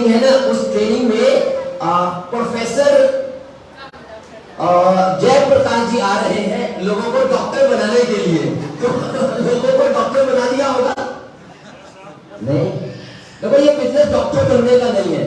Training है ना, उस ट्रेनिंग में प्रोफेसर जयप्रकाश जी आ रहे हैं लोगों को डॉक्टर बनाने के लिए। तो लोगों को डॉक्टर बना दिया होगा? नहीं। देखो ये बिजनेस डॉक्टर बनने का नहीं है,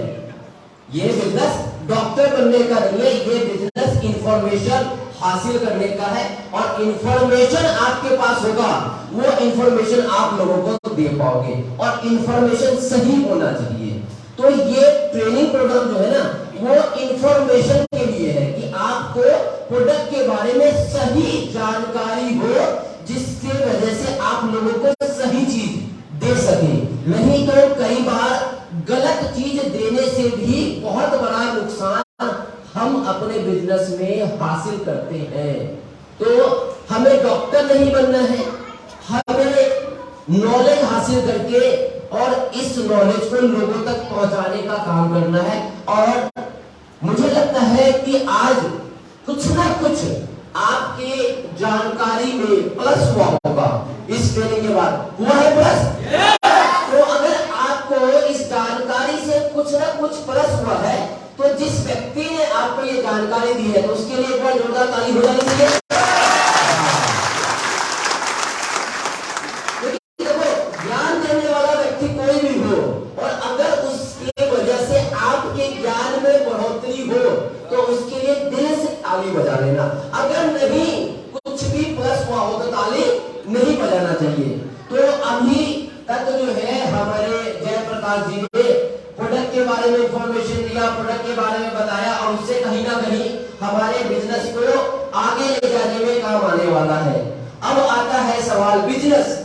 ये बिजनेस डॉक्टर बनने का नहीं है, ये बिजनेस इंफॉर्मेशन हासिल करने का है। और इंफॉर्मेशन आपके पास होगा, वो इंफॉर्मेशन आप लोगों को दे पाओगे, और इंफॉर्मेशन सही होना चाहिए। तो ये ट्रेनिंग प्रोग्राम जो है ना, वो इंफॉर्मेशन के लिए है कि आपको प्रोडक्ट के बारे में सही जानकारी हो, जिसके वजह से आप लोगों को सही चीज दे सके। नहीं तो कई बार गलत चीज देने से भी बहुत बड़ा नुकसान हम अपने बिजनेस में हासिल करते हैं। तो हमें डॉक्टर नहीं बनना है, हमें नॉलेज हासिल करके और इस नॉलेज को लोगों तक पहुंचाने का काम करना है। और मुझे लगता है कि आज कुछ ना कुछ आपके जानकारी में प्लस हुआ होगा इस ट्रेनिंग के बाद। हुआ है प्लस? तो अगर आपको इस जानकारी से कुछ ना कुछ प्लस हुआ है, तो जिस व्यक्ति ने आपको ये जानकारी दी है, तो उसके लिए एक बार जोरदार ताली हो जानी चाहिए। देखो, ज्ञान देने वाला व्यक्ति कोई भी हो, और अगर उसके वजह से आपके ज्ञान में बढ़ोतरी हो, तो उसके लिए दिल से ताली बजा लेना। अगर नहीं कुछ भी प्लस हुआ हो तो ताली नहीं बजाना चाहिए। तो अभी तक जो है हमारे जयप्रकाश जी ने प्रोडक्ट के बारे में इंफॉर्मेशन दिया, प्रोडक्ट के बारे में बताया, और उससे कहीं ना कहीं हमारे बिजनेस को आगे ले जाने में काम आने वाला है। अब आता है सवाल बिजनेस।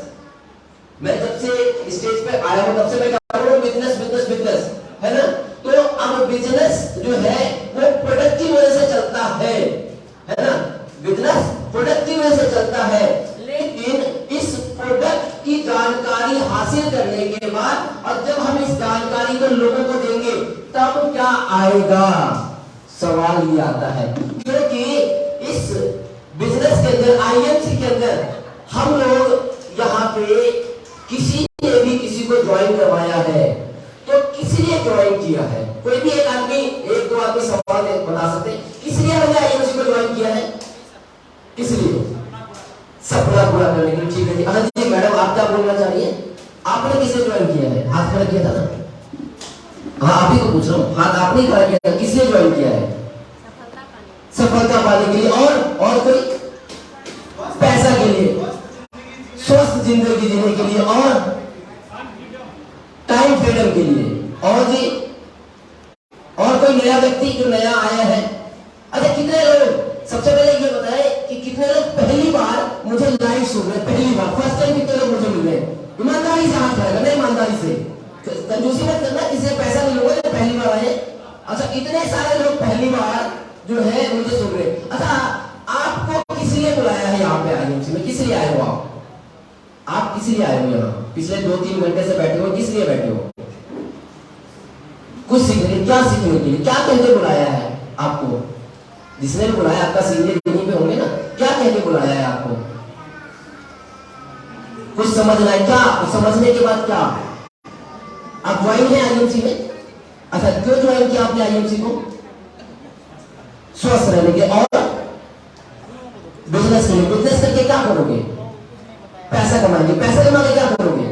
मैं जब से स्टेज पे आया हूं तब से मैं कह रहा हूं बिजनेस बिजनेस बिजनेस, है ना। तो अब बिजनेस जो है वो प्रोडक्ट की वजह से चलता है ना। बिजनेस प्रोडक्ट की वजह से चलता है, लेकिन इस प्रोडक्ट की जानकारी हासिल करने के बाद, और जब हम इस जानकारी को लोगों को देंगे, तब क्या आएगा? सवाल ये आता है। क्योंकि इस बिजनेस के अंदर, आईएमसी के अंदर, हम लोग यहाँ पे किसी ने भी किसी को ज्वाइन करवाया है, तो किस लिए ज्वाइन किया है? कोई भी एक आदमी, एक दो आदमी सवाल बता सकते हैं, किस लिए हमने आईएमसी को ज्वाइन किया है? किस लिए? सपना पूरा करने के लिए। ठीक है जी। हाँ जी मैडम, आप क्या बोलना चाहिए? आपने किसे ज्वाइन किया है? हाथ खड़ा किया था ना? हाँ, आप ही को पूछ रहा हूँ, हाथ आपने खड़ा किया था, किस लिए ज्वाइन किया है? सफलता पाने के लिए। और कोई? पैसा के लिए, स्वस्थ जिंदगी जीने के लिए, और टाइम फ्रीडम के लिए। और जी, और कोई नया व्यक्ति जो नया आया है? अच्छा, कितने लोग, सबसे पहले ये बताएं कि कितने लोग पहली बार मुझे लाइव सुन रहे हैं? पहली बार, फर्स्ट टाइम कितने लोग मुझे मिल रहे हैं? ईमानदारी से हाथ खड़ा करना, ईमानदारी से, कंजूसी मत करना, किसी से पैसा नहीं लोगे तो पहली बार आए। अच्छा, इतने सारे लोग पहली बार जो है मुझे सुन रहे हैं। अच्छा, आपको किस लिए बुलाया है यहाँ पे आईएमसी में? किस लिए आए हो आप किस लिए आए हो यहाँ? पिछले 2-3 घंटे से बैठे हो, किस लिए बैठे हो? कुछ सीखने, क्या सीखने के लिए? क्या कहते बुलाया है आपको? जिसने भी बुलाया, आपका सीनियर यहीं पे होंगे ना, क्या कहते बुलाया है आपको? कुछ समझना है क्या? समझने के बाद क्या? आप ज्वाइन है आईएमसी में? अच्छा, क्यों ज्वाइन किया आपने आईएमसी को? स्वस्थ रहने के और बिजनेस के लिए। बिजनेस करके क्या करोगे? पैसा कमाएंगे। पैसा कमा के क्या करोगे?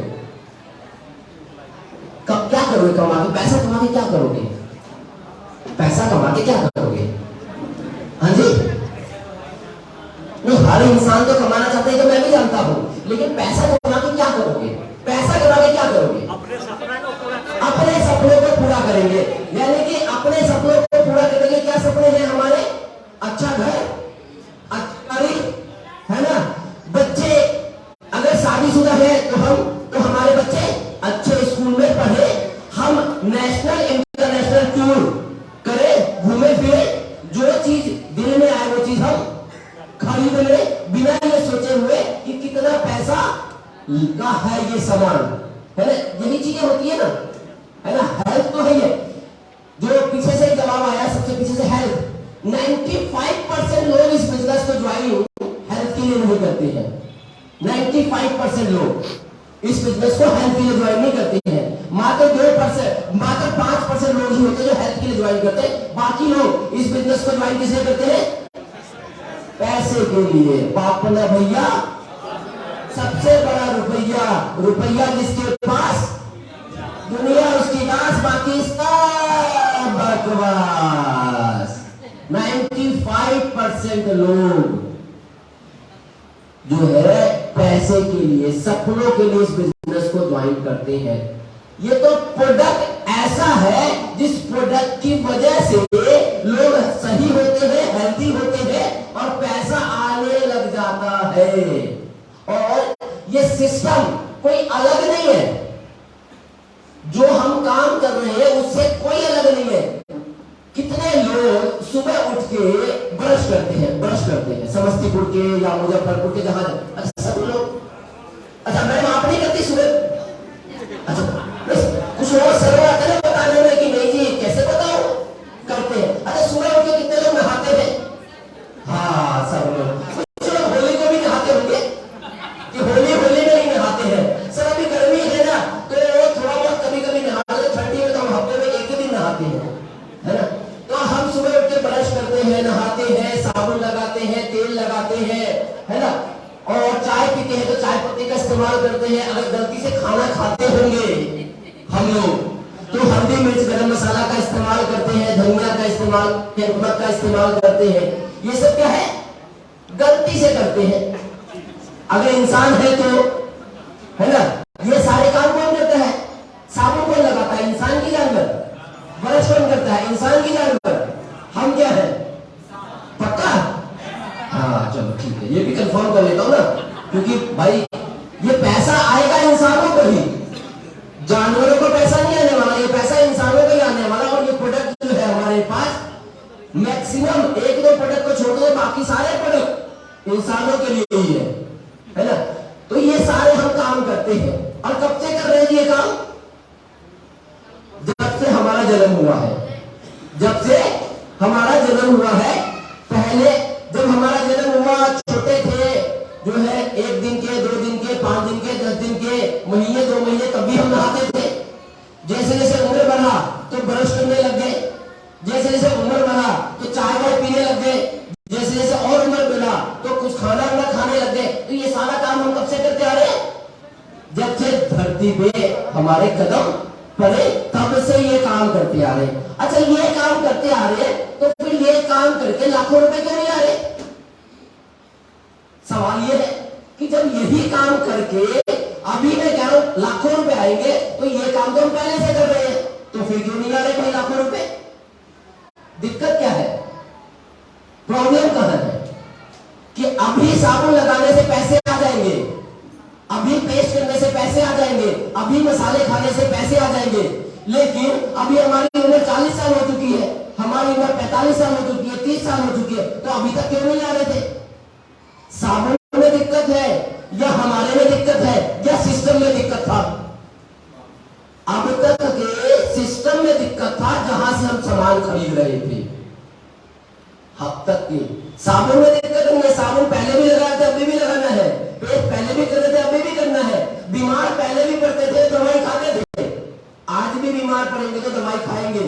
क्या करोगे कमा के? पैसा कमा के क्या करोगे? पैसा कमा के क्या करोगे? हाँ जी, नहीं, हर इंसान तो कमाना चाहते हैं, तो मैं भी जानता हूं, लेकिन पैसा कमा के क्या करोगे? पैसा कमा के क्या करोगे? अपने सपनों को पूरा करेंगे। यानी कि अपने सपनों को पूरा करेंगे। क्या सपने हैं हमारे? अच्छा घर, अच्छा गाड़ी, है ना। बच्चे अगर शादीशुदा है तो हमारे बच्चे अच्छे स्कूल में पढ़े, हम नेशनल इंटरनेशनल टूर करें, घूमे फिरे, जो चीज दिल में आए वो चीज हम खरीद ले, बिना ये सोचे हुए कि कितना पैसा का है ये सामान, है ना। यही चीजें होती है ना, है ना। हेल्थ तो है ये, जो पीछे से जवाब आया सबसे पीछे से, हेल्थ। 95% लोग इस बिजनेस को ज्वाइन हेल्थ के लिए नहीं करते हैं। 95% लोग इस बिजनेस को हेल्थ के लिए ज्वाइन नहीं करते हैं। मात्र 2%, मात्र 5% लिए ज्वाइन करते हैं, बाकी लोग इस बिजनेस को ज्वाइन किसलिए करते हैं? पैसे के लिए। पापना भैया सबसे बड़ा रुपया, रुपया जिसके पास दुनिया उसकी नाश, बाकी सब बकवास। 95% लोग जो है पैसे के लिए, सपनों के लिए इस बिजनेस को ज्वाइन करते हैं। ये तो प्रोडक्ट ऐसा है जिस प्रोडक्ट की वजह से लोग सही होते हैं, हेल्दी होते हैं और पैसा आने लग जाता है। और ये सिस्टम कोई अलग नहीं है, जो हम काम कर रहे हैं उससे कोई अलग नहीं है। कितने लोग सुबह उठ के ब्रश करते हैं समस्तीपुर के या मुजफ्फरपुर के, जहां अच्छा सब लोग, अच्छा मैं माफ नहीं करती सुबह, अच्छा कुछ लोग सर्व आते हैं बताने में कि नहीं जी कैसे बताओ करते हैं। अच्छा सुबह उठ के कितने लोग नहाते हैं? हाँ सब लोग। कुछ लोग होली को भी नहाते होंगे कि होली में नहीं नहाते हैं। सर अभी गर्मी है ना तो थोड़ा बहुत कभी कभी नहा ले, ठंडी में तो हम हफ्ते में एक ही दिन नहाते हैं, है ना। तो हम सुबह उठ के ब्रश करते हैं, नहाते हैं, साबुन लगाते हैं, तेल लगाते हैं, है ना। और चाय पीते हैं तो चाय पत्ती का इस्तेमाल करते हैं। अगर गलती से खाना खाते होंगे हम लोग तो हल्दी मिर्च गरम मसाला का इस्तेमाल करते हैं, धनिया का इस्तेमाल, नमक का इस्तेमाल करते हैं। ये सब क्या है? गलती से करते हैं। अगर इंसान है तो, है ना, ये सारे काम कौन करता है? साबुन कौन लगाता है? इंसान की जानवर। ब्रश कौन करता है? इंसान की जानवर। हम क्या है? पक्का? हाँ चलो ठीक है, ये भी कंफर्म कर लेता हूं ना, क्योंकि भाई ये पैसा आएगा इंसानों को ही, जानवरों को पैसा नहीं आने वाला, ये पैसा इंसानों को ही आने वाला। और ये प्रोडक्ट जो है हमारे पास मैक्सिमम 1-2 प्रोडक्ट को छोड़ दो, बाकी सारे प्रोडक्ट इंसानों के लिए ही है ना। तो ये सारे हम काम करते हैं। और कब से कर रहे हैं ये काम? जब से हमारा जन्म हुआ है, जब से हमारा जन्म हुआ है। पहले जब हमारा जन्म हुआ, छोटे थे जो है, 1 दिन के, 2 दिन के, 5 दिन के, 10 दिन के, महीने 2 महीने, तब भी हम नहाते थे। जैसे जैसे उम्र बढ़ा तो ब्रश करने लग गए, जैसे जैसे उम्र बढ़ा तो चाय वाय पीने लग गए, जैसे जैसे और उम्र बढ़ा तो कुछ खाना वाना खाने लग गए। तो ये सारा काम हम कब से करते आ रहे हैं? जब से धरती पे हमारे कदम पड़े तब से ये काम करते आ रहे। अच्छा ये काम करते आ रहे तो फिर ये काम करके लाखों रुपए क्यों नहीं आ रहे? सवाल ये है कि जब यही काम करके अभी मैं कह रहा हूं लाखों रुपए आएंगे, तो ये काम तो हम पहले से कर रहे हैं, तो फिर क्यों नहीं आ रहे भाई लाखों रुपए? दिक्कत क्या है? प्रॉब्लम कहां है? कि अभी साबुन लगाने से पैसे आ जाएंगे, अभी पेस्ट करने से पैसे आ जाएंगे, अभी मसाले खाने से पैसे आ जाएंगे, लेकिन अभी हमारी उम्र 40 साल हो चुकी है, हमारी उम्र 45 साल हो चुकी है, 30 साल हो चुकी है, तो अभी तक क्यों नहीं आ रहे थे? साबुन में दिक्कत है या हमारे में दिक्कत है या सिस्टम में दिक्कत था? अब तक के सिस्टम में दिक्कत था, जहां से हम सामान खरीद रहे थे। अब तक की साबुन में दिक्कत नहीं है, साबुन पहले भी लगाया था, अभी भी लगाना है, पेस्ट पहले भी कर रहे थे, अभी भी करना है, बीमार पहले भी पड़ते थे, दवाई खाते थे, आज भी बीमार पड़ेंगे तो दवाई खाएंगे।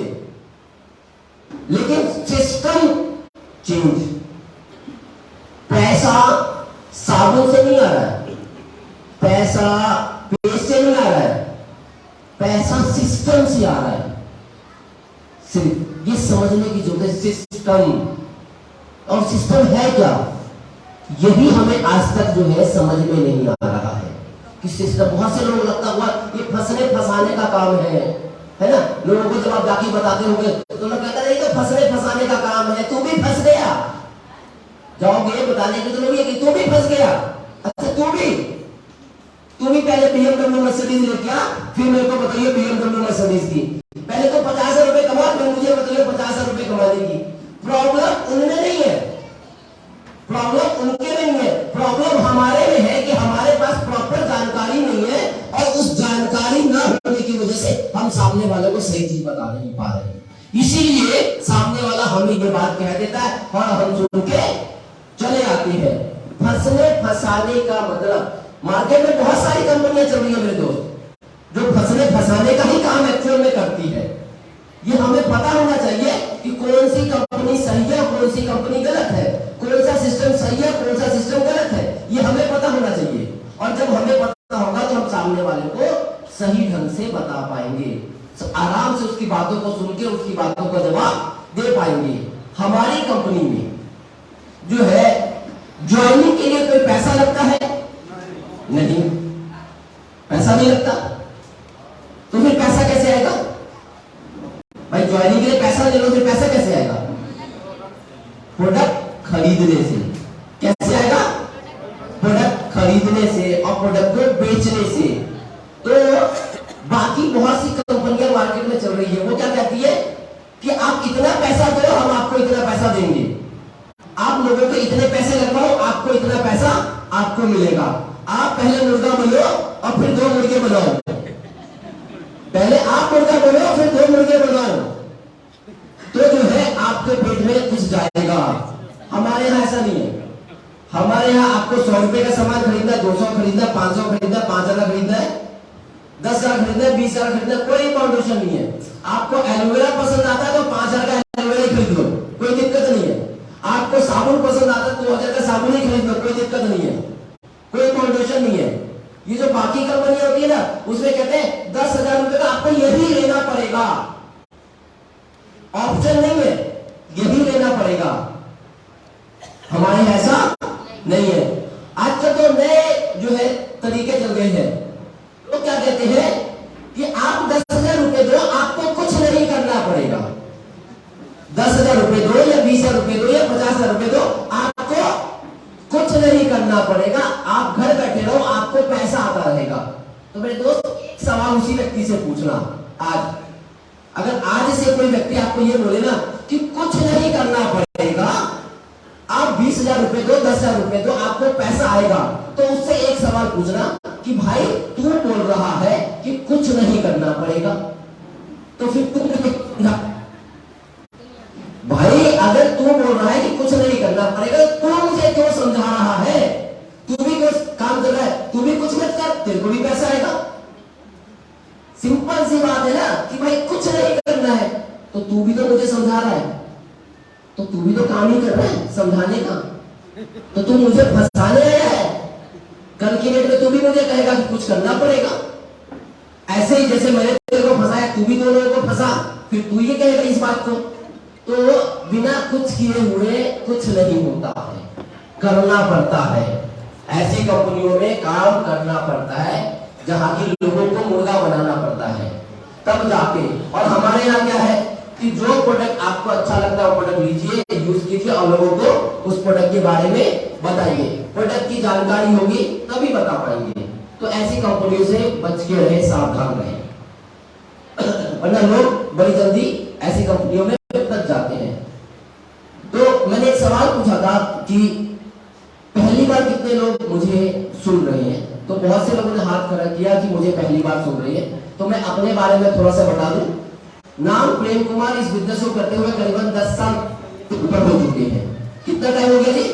लेकिन सिस्टम चेंज। पैसा साबुन से नहीं आ रहा है, पैसा पेस्ट से नहीं आ रहा है, पैसा सिस्टम से आ रहा है। सिर्फ ये समझने की जरूरत है, सिस्टम। और सिस्टम है क्या, यही हमें आज तक जो है समझ में नहीं आ रहा है कि सिस्टम। बहुत से लोग लगता हुआ ये फंसने फंसाने का काम है ना। लोगों को जब आप जाके बताते होंगे तो लोग कहते हैं तो फंसने फंसाने का काम है, तू भी फंस गया। जाओगे बताने के तो लोग ये कि तू भी फंस गया। अच्छा तू भी पहले BMW मर्सिडीज लेके आ, फिर मेरे को बताइए BMW मर्सिडीज की। पहले तो 50 रुपए कमा, फिर मुझे बताइए 50 रुपए कमाने की। प्रॉब्लम उनमें नहीं है, प्रॉब्लम उनके नहीं है, प्रॉब्लम हमारे में है कि हमारे पास प्रॉपर जानकारी नहीं है, और उस जानकारी न होने की वजह से हम सामने वाले को सही चीज बता नहीं पा रहे हैं। इसीलिए सामने वाला हमें ये बात कह देता है और हम सुन के चले आते हैं। फंसने फंसाने का मतलब, मार्केट में बहुत सारी कंपनियां चल रही है मेरे दोस्त, जो फंसने फंसाने का ही काम एक्चुअल में करती है। ये हमें पता होना चाहिए कि कौन सी कंपनी सही है, कौन सी कंपनी गलत है, कौन सा सिस्टम सही है, कौन सा सिस्टम गलत है, ये हमें पता होना चाहिए। और जब हमें पता होगा तो हम सामने वाले को सही ढंग से बता पाएंगे, आराम से उसकी बातों को सुन के उसकी बातों का जवाब दे पाएंगे। हमारी कंपनी में जो है ज्वाइनिंग के लिए कोई पैसा लगता है? नहीं, पैसा नहीं लगता। तो फिर पैसा कैसे आएगा भाई? ज्वाइनिंग के लिए पैसा ले लो, फिर पैसा कैसे आएगा? प्रोडक्ट खरीदने से। कैसे आएगा? प्रोडक्ट खरीदने से और प्रोडक्ट को बेचने से। तो बाकी बहुत सी कंपनियां मार्केट में चल रही है, वो क्या कहती है कि आप इतना पैसा दो, हम आपको इतना पैसा देंगे, आप लोगों को इतने पैसे लगवाओ, आपको इतना पैसा आपको मिलेगा। आप पहले मुर्गा बनो और फिर 2 मुर्गे बनाओ। पहले आप मुर्गा बनो फिर 2 मुर्गे बनाओ, तो जो है आपके पेट में घुस जाएगा। हमारे यहाँ ऐसा नहीं है। हमारे यहाँ आपको 100 रुपए का सामान खरीदना है, 200 खरीदना, 500 खरीदना, 5000 खरीदना है, 10,000 खरीदना है, 20,000 खरीदना, कोई बाउंडेशन नहीं है। आपको एलोवेरा पसंद आता है तो 5,000 का एलोवेरा ही खरीद लो, कोई दिक्कत नहीं है। आपको साबुन पसंद आता है तो 2,000 का साबुन ही खरीद लो, कोई दिक्कत नहीं है, कोई बाउंडेशन नहीं है। ये जो बाकी कंपनी होती है ना, उसमें कहते हैं 10,000 रुपए का आपको यही लेना पड़ेगा, ऑप्शन नहीं है, यही लेना पड़ेगा। हमारे ऐसा नहीं है। आजकल तो नए जो है तरीके चल गए हैं। तो क्या कहते हैं कि आप 10,000 रुपए दो, आपको कुछ नहीं करना पड़ेगा। 10,000 रुपए दो या 20,000 रुपए दो या 50,000 रुपए दो, आपको कुछ नहीं करना पड़ेगा। आप घर बैठे रहो, आपको पैसा आता रहेगा। तो मेरे दोस्त, एक सवाल उसी व्यक्ति से पूछना आज, अगर आज से कोई व्यक्ति आपको ये बोले ना कि कुछ नहीं करना पड़ेगा, आप 20,000 रुपए दो, 10,000 रुपए दो, आपको पैसा आएगा, तो उससे एक सवाल पूछना कि भाई तू बोल रहा है कि कुछ नहीं करना पड़ेगा, तो फिर तू भाई अगर तू बोल रहा है कि कुछ नहीं करना पड़ेगा, तो मुझे क्यों समझा रहा है? तू भी कुछ काम कर रहा है, तू भी कुछ मत कर, तेरे को भी पैसा आएगा। सिंपल सी बात है ना कि भाई कुछ नहीं करना है, तो तू भी तो मुझे समझा रहा है, तो तू भी तो काम ही कर रहा है समझाने का, तो तू मुझे फंसाने आया है। कल की डेट में तू भी मुझे कहेगा कि कुछ करना पड़ेगा। ऐसे ही जैसे मैंने तेरे को फंसाया, तू भी दो लोगों को फंसा, फिर तू ये कहेगा इस बात को। तो बिना कुछ किए हुए कुछ नहीं होता है, करना पड़ता है। ऐसी कंपनियों में काम करना पड़ता है जहां की लोगों को मुर्गा बनाना पड़ता है, तब जाके। और हमारे यहाँ क्या है कि जो प्रोडक्ट आपको अच्छा लगता है वो प्रोडक्ट लीजिए, यूज कीजिए और लोगों को उस प्रोडक्ट के बारे में बताइए। प्रोडक्ट की जानकारी होगी तभी बता पाएंगे। तो ऐसी कंपनियों से बच के रहे, सावधान रहे, वरना लोग बड़ी जल्दी ऐसी कंपनियों में फंस जाते हैं। तो मैंने एक सवाल पूछा था कि पहली बार कितने लोग मुझे सुन रहे हैं, तो बहुत से लोगों ने हाथ खड़ा किया कि मुझे पहली बार सुन रही है। तो मैं अपने बारे में थोड़ा सा बता दूं। नाम प्रेम कुमार, इस बिजनेस को करते हुए करीबन 10 साल ऊपर हो चुके हैं। कितना टाइम हो गया जी?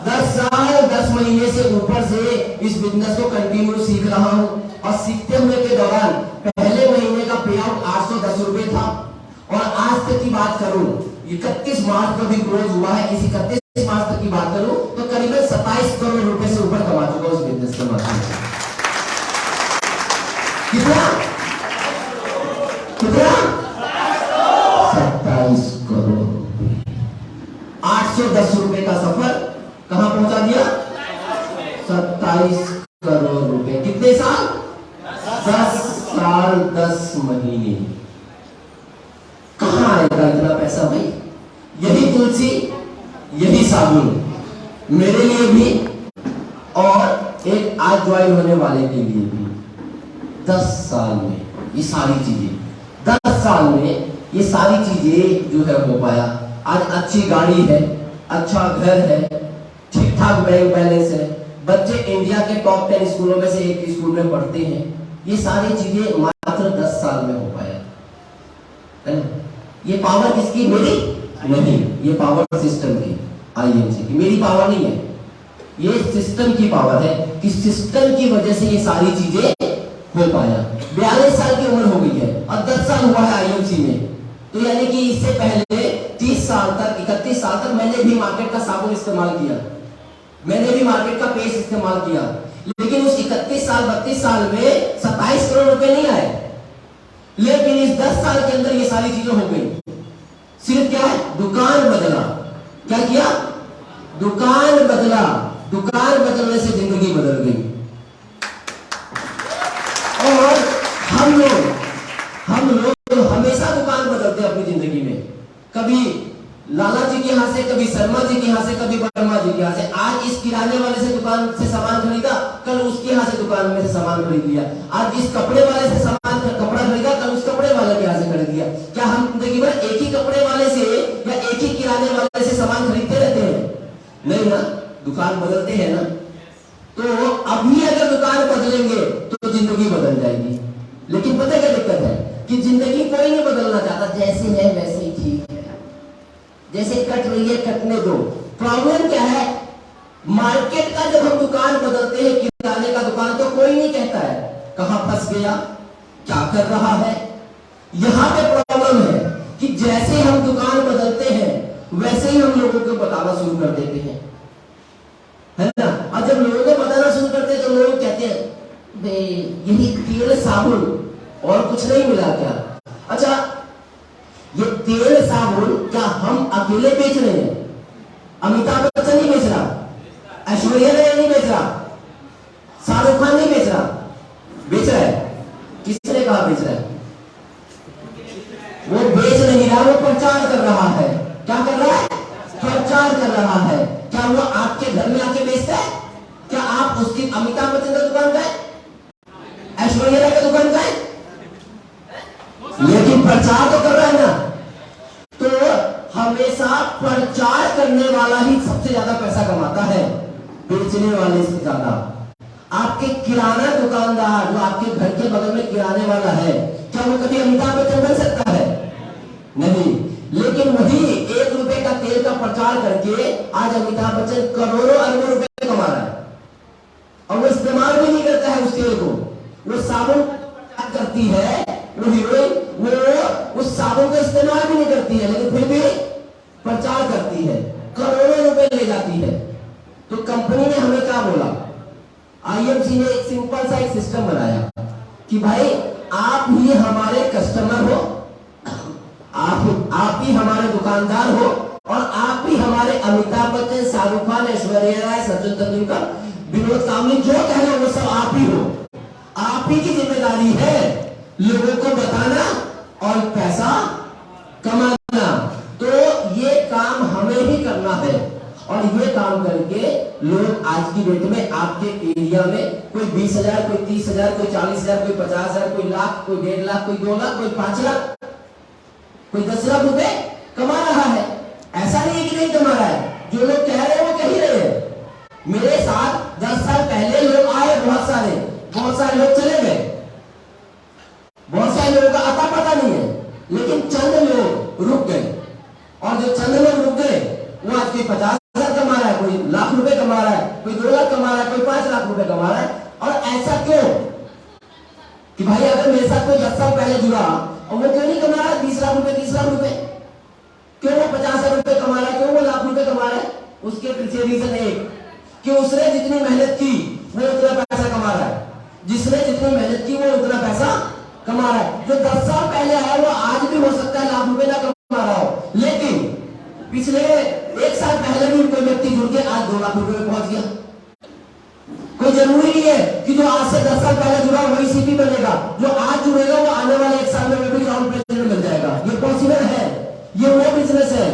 10 साल 10 महीने से ऊपर से इस बिजनेस को कंटिन्यू सीख रहा हूं। और सीखते हुए के दौरान पहले महीने का पे आउट 810 रुपए था, और आज तक की बात करूं 31 मार्च को भी क्लोज हुआ है। इस 31 मार्च तक की बात करूं तो करीबन 27 करोड़ रुपए से ऊपर कमा चुका हूं इस बिजनेस के माध्यम से। कितना कितना 27 करोड़ रुपए। 810 रुपए का सफर कहां पहुंचा दिया? 27 करोड़ रुपए। कितने साल? 10 साल 10 महीने। कहां आएगा इतना पैसा भाई? यही तुलसी, यही साबुन मेरे लिए भी और एक आज ज्वाइन होने वाले के लिए भी। 10 साल में ये सारी चीजें, 10 साल में ये सारी चीजें जो है हो पाया। आज अच्छी गाड़ी है, अच्छा घर है, ठीक ठाक बैंक बैलेंस है, बच्चे इंडिया के टॉप 10 स्कूलों में से एक स्कूल में पढ़ते हैं। ये सारी चीजें मात्र 10 साल में हो पाया है ना। ये पावर किसकी? मेरी नहीं, ये पावर सिस्टम की, आईएमसी की। मेरी पावर नहीं है, ये सिस्टम की पावर है कि सिस्टम की वजह से ये सारी चीजें हो पाया। 42 साल की उम्र हो गई है और 10 साल हुआ है आईएमसी में। तो यानी कि इससे पहले 30 साल तक 31 साल तक मैंने भी मार्केट का साबुन इस्तेमाल किया, मैंने भी मार्केट का पेस्ट इस्तेमाल किया, लेकिन उस 31 साल 32 साल में 27 करोड़ रुपए नहीं आए। लेकिन इस 10 साल के अंदर ये सारी चीजें हो गई। सिर्फ क्या है, दुकान बदला। क्या किया, दुकान बदला। दुकान बदलने से जिंदगी बदल गई। और हम लोग हमेशा दुकान बदलते हैं अपनी जिंदगी में। कभी लाला जी के यहाँ से, कभी शर्मा जी के यहाँ से, कभी वर्मा जी के यहाँ से। आज इस किराने वाले से दुकान से सामान खरीदा, कल उसके यहाँ से दुकान में से सामान खरीद लिया। आज इस कपड़े वाले से सामान कपड़ा खरीदा, कल उस कपड़े वाले के यहाँ से खरीद लिया। क्या हम जिंदगी भर एक ही कपड़े वाले से या एक ही किराने वाले से सामान खरीदते रहते हैं? नहीं ना, दुकान बदलते हैं ना। तो अभी अगर दुकान बदलेंगे तो जिंदगी बदल जाएगी। लेकिन पता क्या दिक्कत है कि जिंदगी कोई नहीं बदलना चाहता, जैसे है वैसे ही ठीक है, जैसे कट रही है कटने दो। प्रॉब्लम क्या है, मार्केट का जब हम दुकान बदलते हैं, किराने का दुकान, तो कोई नहीं कहता है कहां फंस गया, क्या कर रहा है। यहां पे प्रॉब्लम है कि जैसे हम दुकान बदलते हैं वैसे ही हम लोगों को बताना शुरू कर देते हैं, है ना। और जब लोगों को बताना शुरू करते हैं तो लोग कहते हैं यही तेल साबुन और कुछ नहीं मिला क्या? अच्छा, ये तेल साबुन क्या हम अकेले बेच रहे हैं? अमिताभ बच्चन नहीं बेच रहा, ऐश्वर्या राय नहीं बेच रहा, शाहरुख खान नहीं बेच रहा, बेच रहा है। किसने कहा बेच रहा है? वो बेच नहीं रहा, वो प्रचार कर रहा है। क्या कर रहा है? प्रचार कर रहा है। क्या वो आपके घर में आके बेचता है? क्या आप उसकी अमिताभ बच्चन का दुकान गए, ऐश्वर्या राय का दुकान गए? लेकिन प्रचार तो कर रहा है ना। तो हमेशा प्रचार करने वाला ही सबसे ज्यादा पैसा कमाता है, बेचने वाले से ज्यादा। आपके किराना दुकानदार जो आपके घर के बगल में किराने वाला है, क्या वो कभी अमिताभ बच्चन बन सकता है? नहीं। लेकिन वही 1 रुपए का तेल का प्रचार करके आज अमिताभ बच्चन करोड़ों अरबों रुपए कमा रहा है, और वो इस्तेमाल भी नहीं करता है उस तेल को। वो साबुन प्रचार करती है, वो हीरोइन, वो उस साबुन का इस्तेमाल भी नहीं करती है, लेकिन फिर भी प्रचार करती है, करोड़ों रुपए ले जाती है। तो कंपनी ने हमें क्या बोला, आईएमसी ने एक सिंपल सा एक सिस्टम बनाया कि भाई आप ही हमारे कस्टमर हो, आप ही हमारे दुकानदार हो, और आप ही हमारे अमिताभ बच्चन, शाहरुख खान, ऐश्वर्या राय, सचिन तेंदुलकर, विनोद कामली, जो कहना वो सब आप ही हो। आप ही की जिम्मेदारी है लोगों को बताना और पैसा कमाना। तो ये काम हमें ही करना है, और ये काम करके लोग आज की डेट में आपके एरिया में कोई 20,000, कोई 30,000, कोई 40,000, कोई 50,000, कोई लाख, कोई 1.5 लाख, कोई 2 लाख, कोई 5 लाख, कोई 10 लाख रुपए कमा रहा है। ऐसा नहीं है कि नहीं कमा रहा है, जो लोग कह रहे हैं वो कह ही रहे हैं। मेरे साथ 10 साल पहले लोग आए, बहुत सारे लोग चले गए, बहुत सारे लोगों का अता पता नहीं है, लेकिन चंद लोग रुक गए। और जो चंद लोग रुक गए वो आज कोई 50,000 कमा रहा है, कोई लाख रुपए कमा रहा है, कोई 2 लाख कमा रहा है, कोई 5 लाख रुपए कमा रहा है। और ऐसा क्यों कि भाई अगर मेरे साथ कोई 10 साल पहले जुड़ा और वो क्यों नहीं कमा रहा है 20 लाख रुपए, 30 लाख रुपए, क्यों वो 50,000 रुपए कमा रहा है, क्यों वो लाख रुपए कमा रहा है? उसके पीछे रीजन एक कि उसने जितनी मेहनत की वो उतना पैसा कमा रहा है, जिसने जितनी मेहनत की वो उतना पैसा कमा रहा है। जो 10 साल पहले आया वो आज भी हो सकता है लाख रुपए ना कमा रहा हो, लेकिन पिछले 1 साल पहले भी कोई व्यक्ति जुड़ के आज 2 लाख रुपए में पहुंच गया। कोई जरूरी नहीं है कि जो आज से 10 साल पहले जुड़ा वही सीपी बनेगा, जो आज जुड़ेगा वो आने वाले 1 साल में भी ग्राउंड प्रेसिडेंट मिल जाएगा। ये पॉसिबल है, ये वो बिजनेस है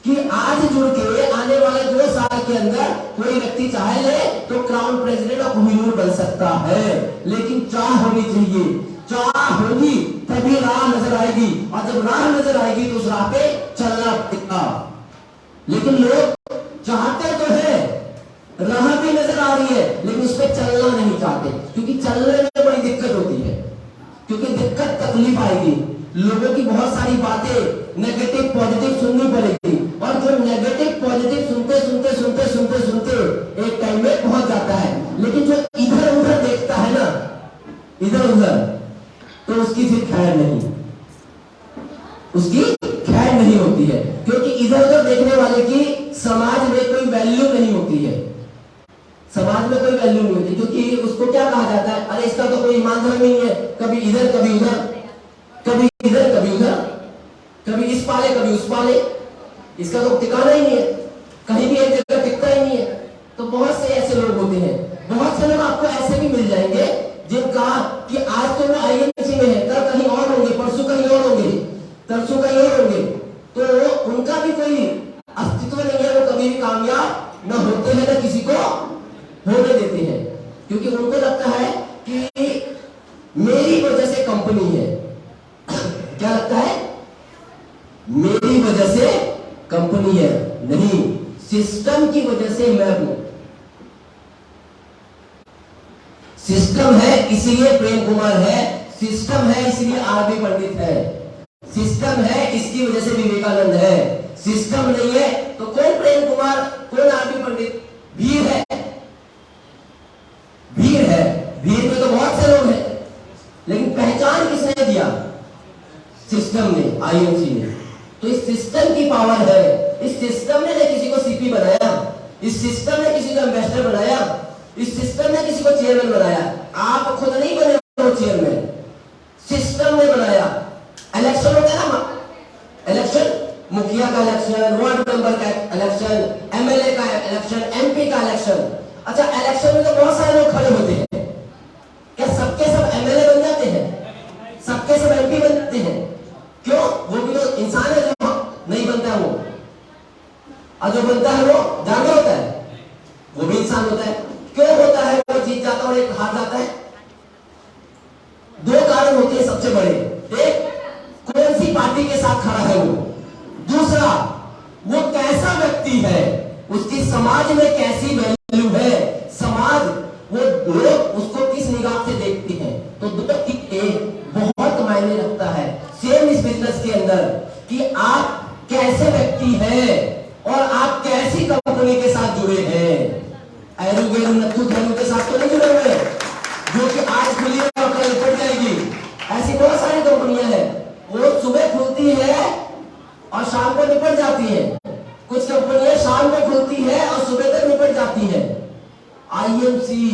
कि आज जुड़ के आने वाले 2 साल के अंदर कोई व्यक्ति चाहे ले तो क्राउन प्रेसिडेंट और कोहिनूर बन सकता है। लेकिन चाह होनी चाहिए, चाह होगी तभी राह नजर आएगी, और जब राह नजर आएगी तो उस राह पे चलना पड़ेगा। लेकिन लोग चाहते तो है, राह भी नजर आ रही है, लेकिन उस पर चलना नहीं चाहते, क्योंकि चलने में बड़ी दिक्कत होती है, क्योंकि दिक्कत तकलीफ आएगी, लोगों की बहुत सारी बातें नेगेटिव पॉजिटिव सुननी पड़ेगी, और जो नेगेटिव पॉजिटिव सुनते सुनते सुनते सुनते सुनते एक टाइम में पहुंच जाता है। लेकिन जो इधर उधर देखता है ना, इधर उधर, तो उसकी फिर खैर नहीं। उसकी खैर नहीं होती है, क्योंकि इधर उधर देखने वाले की समाज में कोई वैल्यू नहीं होती है। समाज में कोई वैल्यू नहीं होती, क्योंकि उसको क्या कहा जाता है, अरे इसका तो कोई ईमान धर्म नहीं है, कभी इधर कभी उधर, कभी इधर कभी उधर, कभी इस पाले कभी उस पाले, इसका तो ठिकाना ही नहीं है, कहीं भी एक जगह टिकता ही नहीं है। तो बहुत से ऐसे लोग होते हैं, बहुत से लोग आपको ऐसे भी मिल जाएंगे जिनका कि आज तो वो आईएमसी में है, कल कहीं और होंगे, परसों कहीं और होंगे, तरसों कहीं और होंगे, तो उनका भी कोई अस्तित्व नहीं है, वो कभी भी कामयाब न होते हैं न किसी को होने देते हैं, क्योंकि उनको लगता है कि मेरी वजह से कंपनी है। क्या लगता है? मेरी वजह से कंपनी है, नहीं, सिस्टम की वजह से मैं हूं। सिस्टम है इसलिए प्रेम कुमार है, सिस्टम है इसलिए आरबी पंडित है, सिस्टम है इसकी वजह से विवेकानंद है। सिस्टम नहीं है तो कौन प्रेम कुमार, कौन आरबी पंडित? भीड़ है, भीड़ है, भीड़ में तो बहुत से लोग हैं, लेकिन पहचान किसने दिया? सिस्टम ने, आईएमसी ने। तो इस सिस्टम की पावर है, इस सिस्टम ने किसी को सीपी बनाया, इस सिस्टम ने किसी को एम्बेसडर बनाया, इस सिस्टम ने किसी को चेयरमैन बनाया। आप खुद नहीं बने हो चेयरमैन, सिस्टम ने बनाया। इलेक्शन होता है ना, इलेक्शन, मुखिया का इलेक्शन, वार्ड मेंबर का इलेक्शन, एमएलए का इलेक्शन, एमपी का इलेक्शन। अच्छा, इलेक्शन में तो बहुत सारे लोग खड़े होते हैं, क्या सबके सब एमएलए बन जाते हैं? सबके सब एमपी बनते हैं? क्यों? वो भी तो इंसान है, जो नहीं बनता है वो, और जो बनता है वो जानवर होता है, वो भी इंसान होता है। क्यों होता है? वो जीत जाता है और एक हार जाता है। दो कारण होते हैं सबसे बड़े, एक कौन सी पार्टी के साथ खड़ा है वो, दूसरा वो कैसा व्यक्ति है, उसकी समाज में कैसी वैल्यू है, समाज वो लोग उसको किस निगाह से देखते हैं। तो दो चीजें बहुत मायने रखता है सेम इस बिजनेस के अंदर, कि आप कैसे व्यक्ति हैं और आप कैसी कंपनी के साथ जुड़े हैं। एरू गेरू नत्थू थैरू के साथ तो नहीं जुड़े हुए, जो कि आज खुली है और कल निपट जाएगी। ऐसी बहुत सारी कंपनियां हैं, वो सुबह खुलती है और शाम को निपट जाती है। कुछ कंपनियां शाम को खुलती है और सुबह तक निपट जाती है। आईएमसी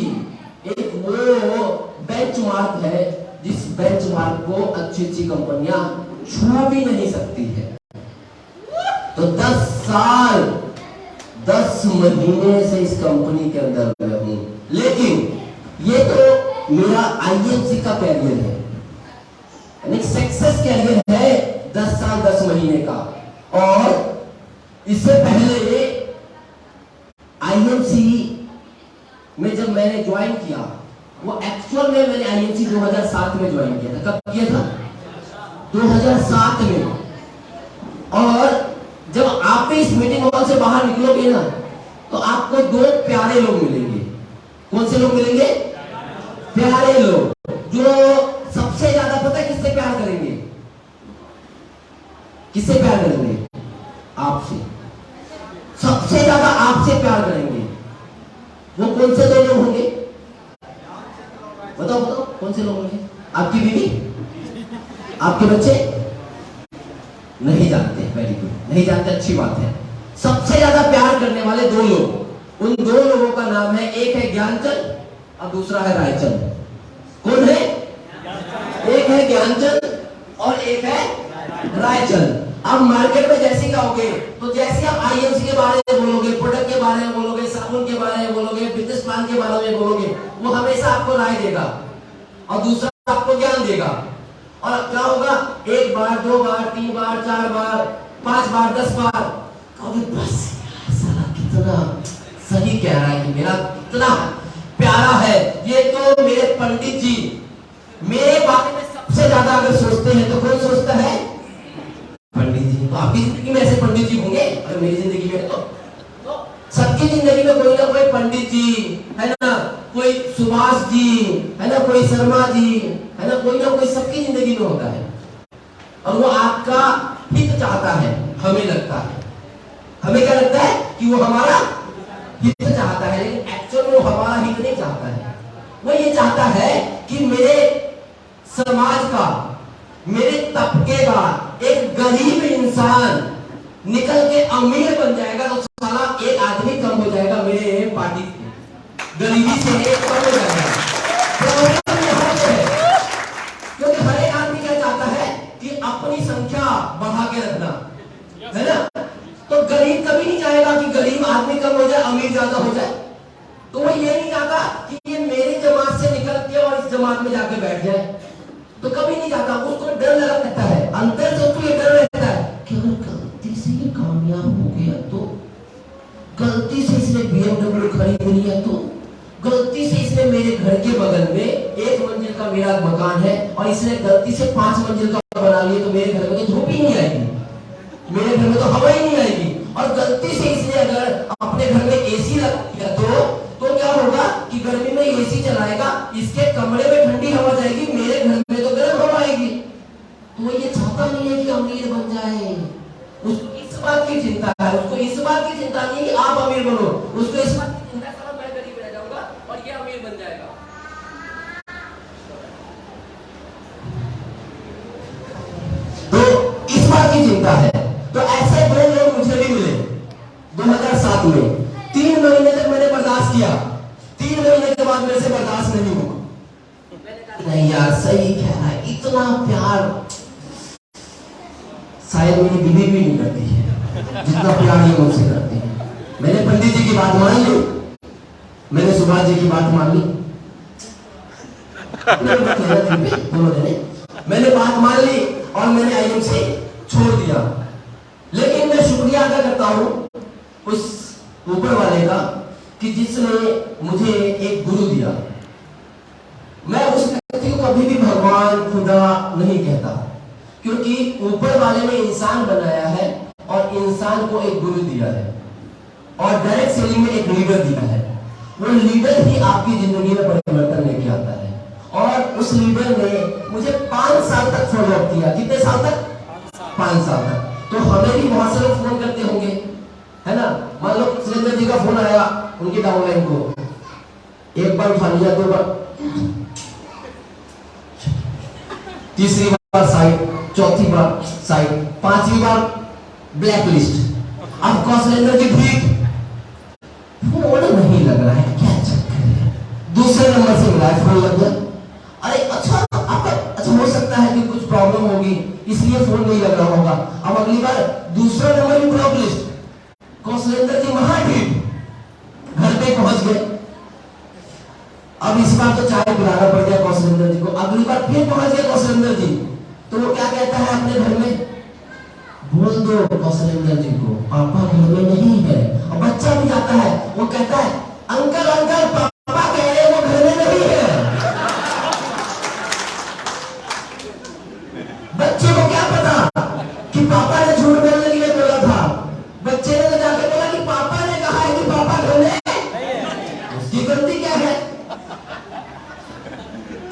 एक वो बेंचमार्क है, जिस बेंचमार्क को अच्छी अच्छी कंपनियां छू भी नहीं सकती है। तो 10 साल 10 महीने से इस कंपनी के अंदर मैं हूं, लेकिन ये तो मेरा आईएमसी का कैरियर है, यानी सक्सेस कैरियर है 10 साल 10 महीने का। और इससे पहले आईएमसी में जब मैंने ज्वाइन किया, वो एक्चुअल में मैंने आईएमसी 2007 में ज्वाइन किया था। कब किया था? 2007 में। और जब आप इस मीटिंग हॉल से बाहर निकलोगे ना, तो आपको दो प्यारे लोग मिलेंगे। कौन से लोग मिलेंगे? प्यारे लोग, जो सबसे ज्यादा पता है किससे प्यार करेंगे? किससे प्यार करेंगे? आपसे। सबसे ज्यादा आपसे प्यार करेंगे। वो कौन से दो लोग होंगे? बताओ बताओ, कौन से लोग होंगे? आपकी बीवी? आपके बच्चे? नहीं जानते, वेरी गुड, नहीं जानते, अच्छी बात है। सबसे ज्यादा प्यार करने वाले दो लोग, उन दो लोगों का नाम है, एक है ज्ञानचंद और दूसरा है रायचंद। कौन है? एक है ज्ञानचंद और एक है रायचंद। अब मार्केट में जैसे जाओगे, तो जैसे आप आईएमसी के बारे में बोलोगे, प्रोडक्ट के बारे में बोलोगे, साबुन के बारे में बोलोगे, बिजनेस प्लान के बारे में बोलोगे, वो हमेशा आपको राय देगा और दूसरा आपको ज्ञान देगा। और क्या होगा? एक बार, दो बार, 3 बार, 4 बार, 5 बार, 10 बार, कभी बस साला कितना सही कह रहा है, मेरा कितना प्यारा है ये। तो मेरे पंडित जी मेरे बारे में सबसे ज्यादा अगर सोचते हैं तो कौन सोचता है? पंडित जी। तो आपकी जिंदगी में ऐसे पंडित जी होंगे, अगर मेरी जिंदगी में तो सबकी जिंदगी में कोई ना कोई पंडित जी है ना, कोई सुभाष जी है ना, कोई शर्मा जी है ना कोई सबकी जिंदगी में होता है। और वो आपका हित चाहता है, हमें लगता है, हमें क्या लगता है कि वो हमारा हित चाहता है, लेकिन एक्चुअल में वो हमारा हित नहीं चाहता है। वो ये चाहता है कि मेरे समाज का, मेरे तबके का एक गरीब इंसान निकल के अमीर बन जाएगा तो साला एक आदमी कम हो जाएगा मेरे पार्टी से, गरीबी से एक कम हो जाएगा। प्रॉब्लम यहाँ पे है क्योंकि हर एक आदमी क्या चाहता है कि अपनी संख्या बढ़ा के रखना, है ना। तो गरीब कभी नहीं चाहेगा कि गरीब आदमी कम हो जाए, अमीर ज्यादा हो जाए। तो वो ये नहीं चाहता कि ये मेरी जमात से निकल के और इस जमात में जाके बैठ जाए, तो कभी नहीं चाहता। उसको डर लगा रहता है, अंदर से उसको ये डर रहता है कि अगर गलती से ये कामयाब हो गया तो, गलती से इसने BMW खरीद लिया तो, गलती से इसने मेरे घर के बगल में 1 मंजिल का मेरा मकान है और इसने गलती से 5 मंजिल का बना लिया तो मेरे घर में तो धूप ही नहीं आएगी, मेरे घर में तो हवा ही नहीं आएगी। और गलती से इसने अगर अपने घर में AC लगा दिया तो क्या होगा कि गर्मी में AC चलाएगा, इसके कमरे में ठंडी हवा जाएगी, मेरे घर में तो गर्म हवा आएगी। तो ये चाहता नहीं है कि अमीर बन जाए, उसको इस बात की चिंता है, उसको इस बात की चिंता नहीं है कि आप अमीर बनो, उसको इस बात की चिंता है मैं गरीब रह जाऊंगा और ये अमीर बन जाएगा। तो इस बात की चिंता है। तो ऐसे 2 लोग मुझे भी मिले 2007 में। 3 महीने तक मैंने बर्दाश्त किया, 3 महीने के बाद मेरे से बर्दाश्त नहीं हुआ। नहीं यार सही कह रहा है, इतना प्यार शायद मेरी बीवी भी नहीं करती है जितना प्यार ये मुझसे करती है। मैंने पंडित जी की बात मान ली, मैंने सुभाष जी की बात मान ली, मैंने बात मान ली और मैंने आईएम से छोड़ दिया। लेकिन मैं शुक्रिया अदा करता हूं उस ऊपर वाले का कि जिसने मुझे एक गुरु दिया। मैं उस व्यक्ति को कभी भी भगवान खुदा नहीं कहता, क्योंकि ऊपर वाले ने इंसान बनाया है और इंसान को एक गुरु दिया है और डायरेक्ट सेलिंग में एक लीडर दिया है। वो लीडर ही आपकी जिंदगी में परिवर्तन लेके आता है। और उस लीडर ने मुझे 5 साल तक फॉलो अप किया। कितने साल तक? 5 साल तक। तो हमें भी बहुत से लोग फोन करते होंगे, है ना। मान लो सुरेंद्र जी का फोन आया उनके डाउनलाइन को, एक बार उठा लिया, 2 बार, तीसरी बार साइड, चौथी बार साइड, 5वीं बार ब्लैक लिस्ट। अब कौशलेंद्र जी ठीक फोन नहीं लग रहा है, क्या चक्कर है, दूसरे नंबर से मिला है, फोन लग गया। अरे अच्छा हो सकता है कि कुछ प्रॉब्लम होगी इसलिए फोन नहीं लग रहा होगा। अब अगली बार दूसरा नंबर भी ब्लॉक लिस्ट, कौशलेंद्र जी वहां ठीक, घर पे पहुंच गए। अब इस बार तो चाय पिलाना पड़ गया कौशलेंद्र जी को। अगली बार फिर पहुंच गए कौशलेंद्र जी, तो वो क्या कहता है अपने घर में, बोल दो कौशलेंद्र जी को पापा घर में नहीं है। और बच्चा भी जाता है, वो कहता है अंकल अंकल पापा कह रहे वो घर में नहीं है। बच्चे को क्या पता कि पापा ने झूठ बोलने के लिए बोला था, बच्चे ने तो जाके बोला कि पापा ने कहा है कि पापा घर में, उसकी गलती क्या है?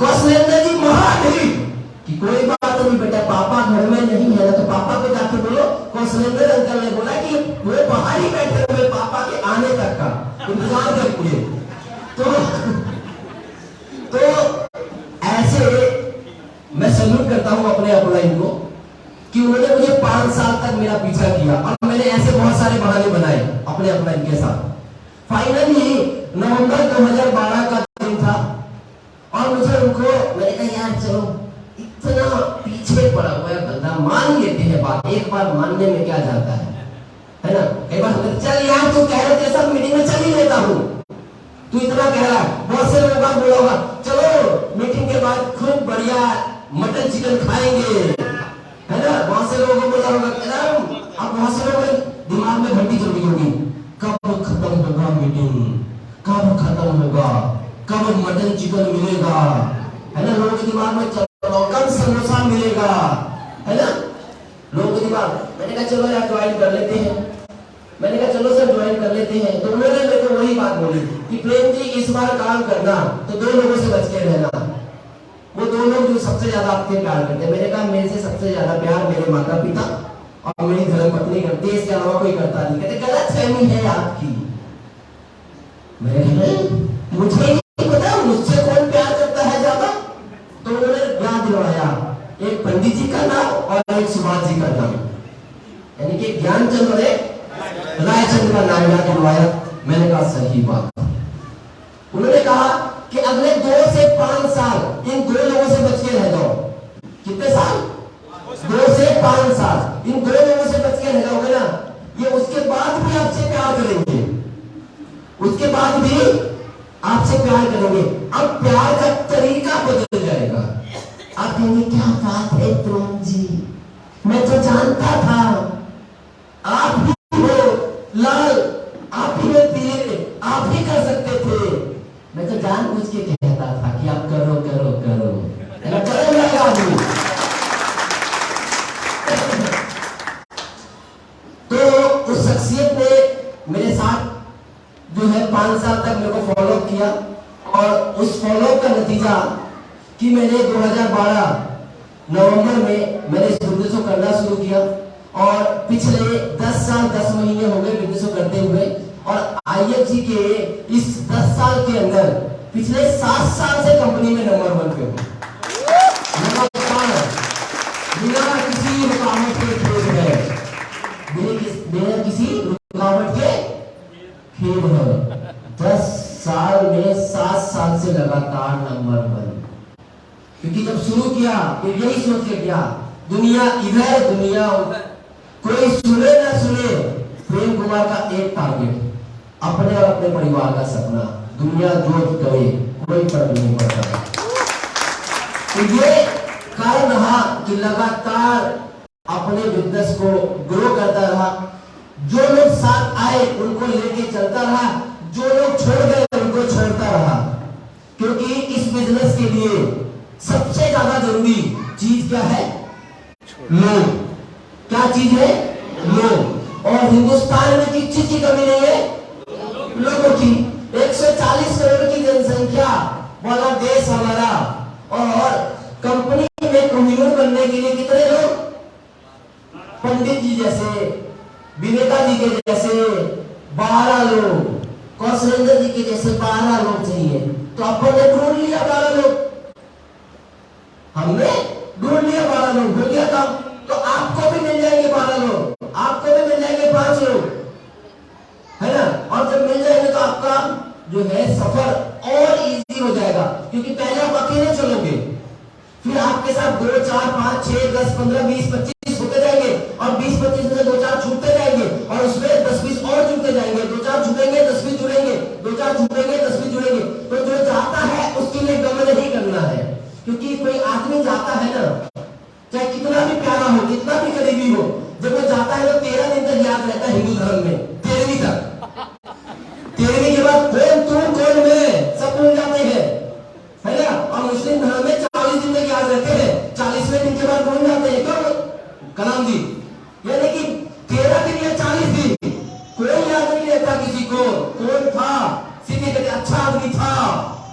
कौशलेंद्र जी महान कि कोई बात नहीं बेटा, पापा घर में नहीं है ना, तो पापा को जाके बोलो कौशलेंद्र अंकल ने बोला कि वो बाहर ही बैठे हुए पापा के आने तक का इंतजार करिए। तो ऐसे मैं सल्यूट करता हूं अपने अपलाइन को कि उन्होंने मुझे 5 साल तक मेरा पीछा किया और मैंने ऐसे बहुत सारे बहाने बनाए अपने अपलाइन के साथ। फाइनली नवंबर 2012 का दिन था और मुझे उनको मैंने कहा यार चलो, इतना पीछे पड़ा हुआ है बंदा, मान लेते हैं बात, एक बार मानने में क्या जाता है ना। कई बार चल यार तू कह रहे थे सब मीटिंग में चल ही लेता हूँ, तू इतना कह रहा है। बहुत से लोगों का बोला होगा चलो मीटिंग के बाद खूब बढ़िया मटन चिकन खाएंगे, है ना। बहुत से लोगों को बोला होगा। अब बहुत से लोगों के दिमाग में घंटी चल रही होगी, कब खत्म होगा मीटिंग, कब खत्म होगा, कब मटन चिकन मिलेगा, है ना। लोगों के दिमाग में कब समोसा मिलेगा, है ना। लोगों के दिमाग, मैंने कहा चलो यार ज्वाइन कर लेते हैं, मैंने कहा चलो सर ज्वाइन कर लेते हैं। तो उन्होंने मेरे को वही बात बोली कि प्रेम जी इस बार काम करना तो 2 लोगों से बच के रहना, वो 2 लोग जो सबसे ज्यादा आपके प्यार करते हैं। मैंने कहा मेरे से सबसे ज्यादा प्यार मेरे माता पिता और मेरी धर्मपत्नी करती है, इसके अलावा कोई करता नहीं। कहते गलतफहमी है आपकी। मुझे नहीं पता मुझसे कौन प्यार करता है ज्यादा। तो उन्होंने याद दिलवाया एक पंडित जी का नाम और एक सुभाष जी का नाम। यानी कि ज्ञानचंद ने रायचंद का नाम याद दिलवाया। मैंने कहा सही बात। उन्होंने कहा कि अगले 2 से 5 साल इन 2 लोगों से बच के रह जाओ। कितने साल? 2 से 5 साल इन 2 लोगों से बच के रह जाओगे ना, ये उसके बाद भी आपसे प्यार करेंगे, उसके बाद भी आपसे प्यार करेंगे। अब प्यार का तरीका बदल जाएगा। आप कहेंगे क्या बात है तुम जी, मैं तो जानता था आप ही हो लाल, आप ही हो पीले, आप ही कर सकते थे। मैं तो जानबूझ के कहता था कि आप करो करो करो, करो लगा आदमी। तो उस शख्सियत ने मेरे साथ जो है 5 साल तक मेरे को फॉलो किया, और उस फॉलो का नतीजा कि मैंने 2012 नवंबर में मैंने इस बिजनेस को करना शुरू किया, और पिछले 10 साल 10 महीने हो गए बिजनेस को करते हुए। और आईएफसी के इस 10 साल के अंदर पिछले 7 साल से कंपनी में नंबर 1 पे हूं, बिना किसी रुकावट के खेल है, बिना किसी रुकावट के खेल है। 10 साल में 7 साल से लगातार नंबर 1। क्योंकि जब शुरू किया तो यही सोच के किया, दुनिया इधर दुनिया उधर, कोई सुने ना सुने, प्रेम कुमार का एक टारगेट, अपने और अपने परिवार का सपना। दुनिया जो करे कोई फर्क नहीं पड़ता। तो ये कारण रहा कि लगातार अपने बिजनेस को ग्रो करता रहा। जो लोग साथ आए उनको लेके चलता रहा, जो लोग छोड़ गए उनको छोड़ता रहा। क्योंकि इस बिजनेस के लिए सबसे ज्यादा जरूरी चीज क्या है? लोग। क्या चीज है? लोग। और हिंदुस्तान में किस चीज की कमी नहीं है? लोगों की। 140 करोड़ की जनसंख्या वाला देश हमारा, और कंपनी में कम्युनिट बनने के लिए कितने लोग? पंडित जी जैसे, विवेका जी के जैसे 12 लोग, कौशलेंद्र जी के जैसे 12 लोग चाहिए। तो अपन ने ढूंढ लिया 12 लोग, हमने ढूंढ लिया 12 लोग, हो गया काम। तो आपको भी मिल जाएंगे 12 लोग, आपको भी मिल जाएंगे 5 लोग, है ना। और जब मिल जाएंगे तो आपका जो है सफर और इजी हो जाएगा। क्योंकि पहले आप अकेले चलोगे, फिर आपके साथ 2 4 5 6 10 15 20 25 होते जाएंगे, और 20 25 में से 2 4 छूटते जाएंगे, और उसमें 10 20 और जुड़ते जाएंगे, 2 4 जुड़ेंगे 10 20 जुड़ेंगे, 2 4 जुड़ेंगे 10 20 जुड़ेंगे। तो जो जाता है उसके लिए गम नहीं करना है। क्योंकि कोई आदमी जाता है ना, चाहे कितना भी प्यारा हो, कितना भी करीबी हो, जब वो जाता है तो 13 दिन तक याद रहता है। हिंदू धर्म में 13वीं तक, 13वीं के बाद कौन तू कौन मैं सब भूल जाते हैं, है ना। और मुस्लिम धर्म में 40 दिन तक याद रहते हैं, 40वें दिन के बाद भूल जाते हैं। क्यों? कलाम जी, यानी कि 13 दिन या 40 दिन कोई याद नहीं रहता किसी को कौन था, सीधे अच्छा आदमी था,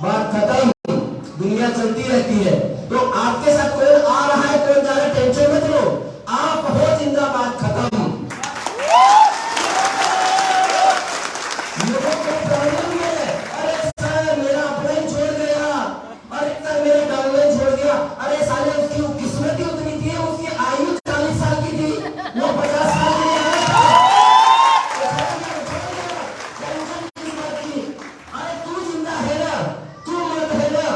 बात खत्म, दुनिया चलती रहती है। तो आपके साथ कौन आ रहा है कौन जा रहा है टेंशन मत लो, आप हो जिंदाबाद, खत्म। लोगों को प्रॉब्लम है, अरे सर मेरा अपना ही छोड़ गया, अरे सर मेरे गांव में छोड़ गया, अरे साले उसकी किस्मत ही उतनी थी, उसकी आयु 40 साल की थी, वो 50 साल की है। अरे तू जिंदा है ना, तू मर्द है ना,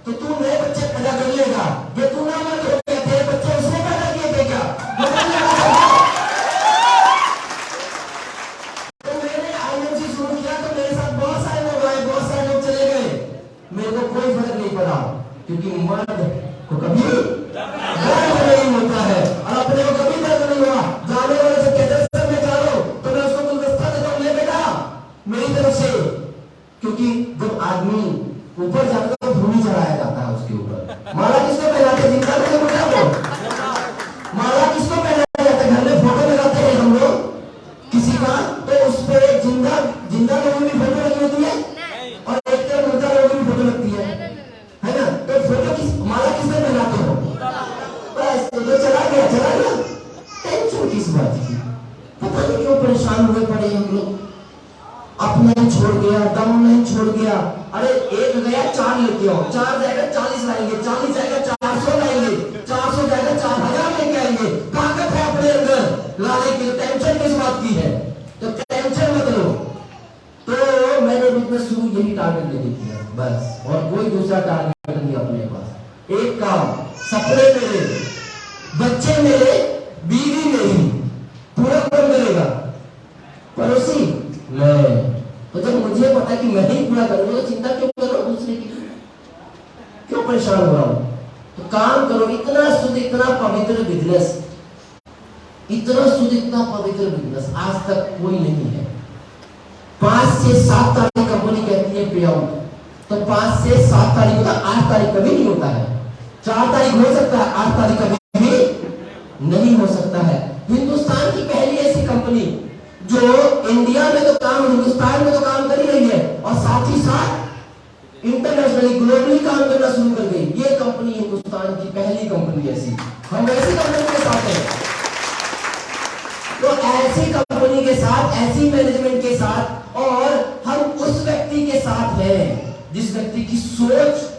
तो तू नए बच्चे पैदा कर लेगा। ये तू ना मर्द हो गया, तेरे बच्चे उसने पैदा किए थे क्या? तो मैंने आईएमसी शुरू किया तो मेरे साथ बहुत सारे लोग आए, बहुत सारे लोग चले गए, मेरे को कोई फर्क नहीं पड़ा। क्योंकि मर्द को कभी दर्द नहीं होता है, और अपने को कभी दर्द नहीं हुआ। जाने वाले से कहते सर मैं जा रहा हूं, तो मैं उसको गुलदस्ता देता हूं, ले बेटा मेरी तरफ से। क्योंकि जब आदमी ऊपर जाता है तो धूनी चढ़ाया जाता है उसके ऊपर। माला किसको पहनाते हैं? जिंदा को बोला वो माला किसको पहनाया जाता है? घर में फोटो लगाते हैं हम लोग किसी का, तो उस पे जिंदा जिंदा लोगों की फोटो लगी होती है, और एक तरफ मुर्दा लोगों की फोटो लगती है ना। तो फोटो किस माला किसमें पहनाते हो? बस तो चला गया, टेंशन किस बात की? पता नहीं क्यों परेशान हुए पड़े हम लोग। अपना ही छोड़ गया, दम नहीं छोड़ गया। अरे एक गया 4 लेके आओ, 4 जाएगा 40 लाएंगे, 40 जाएगा 400 लाएंगे, 400 जाएगा 4000 लेके आएंगे। ताकत है अपने अंदर, लाने की, टेंशन किस बात की है? तो टेंशन मत लो। तो मैंने बिजनेस शुरू यही टारगेट लेके किया बस, और कोई दूसरा टारगेट नहीं अपने पास। एक काम, सपने मेरे, बच्चे मेरे, बीवी मेरी, पूरा कौन करेगा? पड़ोसी मैं। तो जब मुझे पता कि मैं ही पूरा करूंगा तो चिंता क्यों कर रहा हूं दूसरे की, क्यों परेशान हो रहा हूं? तो काम करो। इतना शुद्ध, इतना पवित्र बिजनेस, इतना शुद्ध, इतना पवित्र बिजनेस आज तक कोई नहीं है। 5 से 7 तारीख कंपनी कहती है पे आउट, तो 5 से 7 तारीख होता, 8 तारीख कभी नहीं होता है। 4 तारीख हो सकता है, 8 तारीख कभी भी नहीं हो सकता है। हिंदुस्तान की पहली ऐसी कंपनी जो इंडिया में तो काम, हिंदुस्तान में तो काम कर ही रही है और साथ ही साथ इंटरनेशनली, ग्लोबली काम करना शुरू कर गई। ये कंपनी हिंदुस्तान की पहली कंपनी ऐसी, हम ऐसी कंपनी के साथ हैं। तो ऐसी कंपनी के साथ, ऐसी मैनेजमेंट के साथ, और हम उस व्यक्ति के साथ हैं जिस व्यक्ति की सोच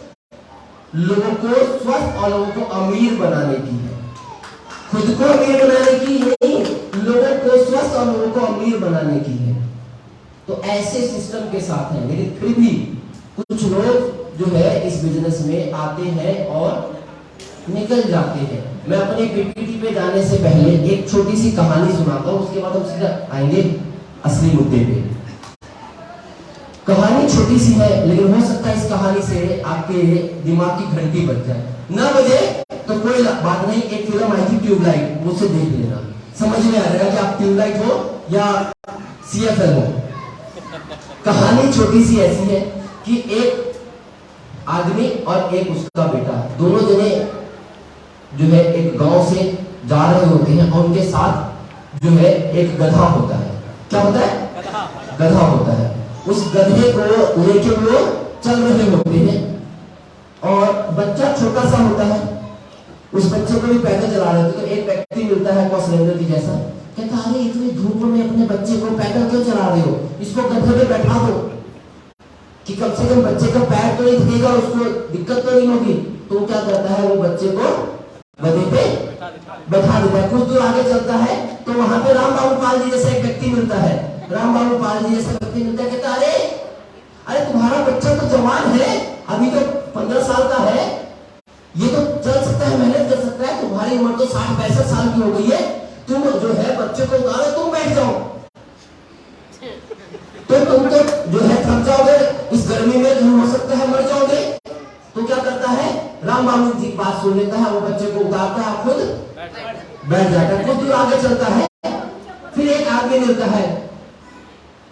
लोगों को स्वस्थ और लोगों को अमीर बनाने की है। खुद को अमीर बनाने की नहीं, लोगों को स्वस्थ और लोगों को अमीर बनाने की है। तो ऐसे सिस्टम के साथ हैं, लेकिन फिर भी कुछ लोग जो है इस बिजनेस में आते हैं और निकल जाते हैं। मैं अपने पीपीटी पे जाने से पहले एक छोटी सी कहानी सुनाता हूं, उसके बाद हम सीधा आएंगे असली मुद्दे पे। कहानी छोटी सी है, लेकिन हो सकता है इस कहानी से आपके दिमाग की घंटी बज जाए। ना बजे तो कोई बात नहीं, एक फिल्म आई थी ट्यूबलाइट, मुझसे देख लेना, समझ में आ जाएगा कि आप ट्यूबलाइट हो या सीएफएल हो। कहानी छोटी सी ऐसी है कि एक आदमी और एक उसका बेटा, दोनों जने जो है एक गांव से जा रहे होते हैं और उनके साथ जो है एक गधा होता है। क्या होता है? गधा होता है। उस गधे को लेके वो चल रहे होते हैं और बच्चा छोटा सा होता है, उस बच्चे को भी पैदल चला रहे होते। तो एक व्यक्ति मिलता है कौशलेंद्र जी जैसा, कहता अरे इतनी धूप में अपने बच्चे को पैदल क्यों चला रहे हो, इसको गधे पे बैठा दो कि कम से कम बच्चे का पैर तो नहीं थकेगा, उसको दिक्कत तो नहीं होगी। तो क्या करता है, वो बच्चे को गधे पे बैठा देता है। कुछ दूर आगे चलता है तो वहां पे राम बाबू पाल जी जैसा एक व्यक्ति मिलता है। राम बाबू पाल जी जैसा व्यक्ति मिलता है, कहता अरे तुम्हारा बच्चा तो जवान है, अभी तो 15 साल का है, ये तो चल सकता है, मेहनत कर सकता है, तुम्हारी उम्र तो 60-65 साल की हो गई है, तुम जो है बच्चे को उतारो, तुम बैठ जाओ, तो तुम तो जो है थक जाओगे, इस गर्मी में तुम हो सकता है मर जाओगे। तो क्या करता है, राम बाबू जी की बात सुन लेता है, वो बच्चे को उतारता है, खुद बैठ जाता है। कुछ दूर आगे चलता है, फिर एक आदमी मिलता है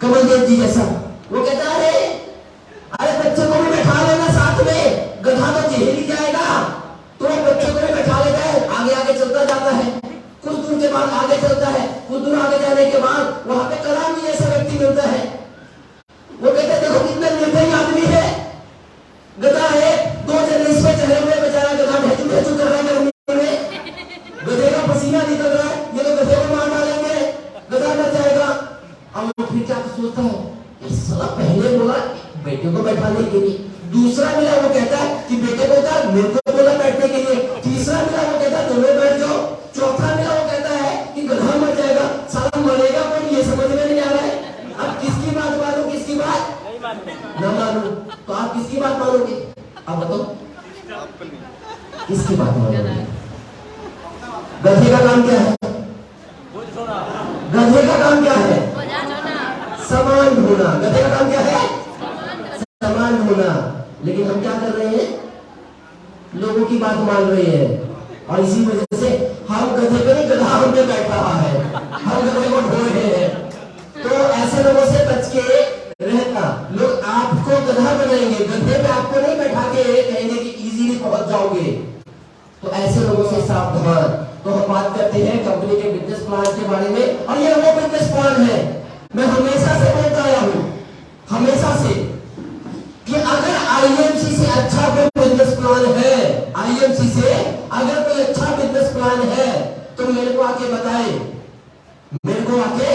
कमलदेव जी जैसा, वो कहता है अरे बच्चे को भी बैठा लेना साथ में, गधा तो झेल ही जाएगा, तो बच्चे को भी बैठा लेता है। आगे आगे चलता जाता है, कुछ दूर के बाद आगे चलता है, कुछ दूर आगे जाने के बाद वहां पे कलाम जी जैसा व्यक्ति मिलता है। वो कहते देखो कितना निर्दयी आदमी है, गधा है, 2 जन इस पे चढ़े हुए, बेचारा गधा ढेचू ढेचू कर रहा है गर्मी में, गधे का पसीना निकल रहा है, ये तो गधे को मार डालेंगे, गधा मर जाएगा। अब वो फिर क्या सोचता है, इस साला पहले बोला बेटे को बैठाने के लिए, दूसरा मिला वो कहता है कि बेटे को उतार, मेरे को बोला बैठने के लिए, तीसरा मिला वो कहता है दोनों बैठ जाओ, चौथा मिला वो कहता है कि गधा मर जाएगा, साला मरेगा कौन ये समझ में नहीं आ रहा है। अब किसकी बात मानूं, किसकी बात ना मानूं? तो आप किसकी बात मानोगे? अब बताओ किसकी बात मानोगे? गधे का काम क्या है? गधे का काम क्या है? सामान ढोना। गधे का काम क्या है? सामान ढोना। लेकिन हम क्या कर रहे हैं, लोगों की बात मान रहे हैं, और इसी वजह से हम गधे पे नहीं, गधा हम पे बैठ रहा है, हम गधे को ढो रहे हैं। तो ऐसे लोगों से बच के रहना। लोग आपको गधा बनाएंगे, गधे पे आपको नहीं बैठा के कहेंगे कि इजीली पहुंच जाओगे, तो ऐसे लोगों से सावधान। तो हम बात करते हैं कंपनी के बिजनेस प्लान के बारे में, और ये वो बिजनेस प्लान है मैं हमेशा से बोलता आया हूं, हमेशा से, कि अगर आईएमसी से अच्छा कोई बिजनेस प्लान है, आईएमसी से अगर कोई अच्छा बिजनेस प्लान है तो मेरे को आके बताए, मेरे को आके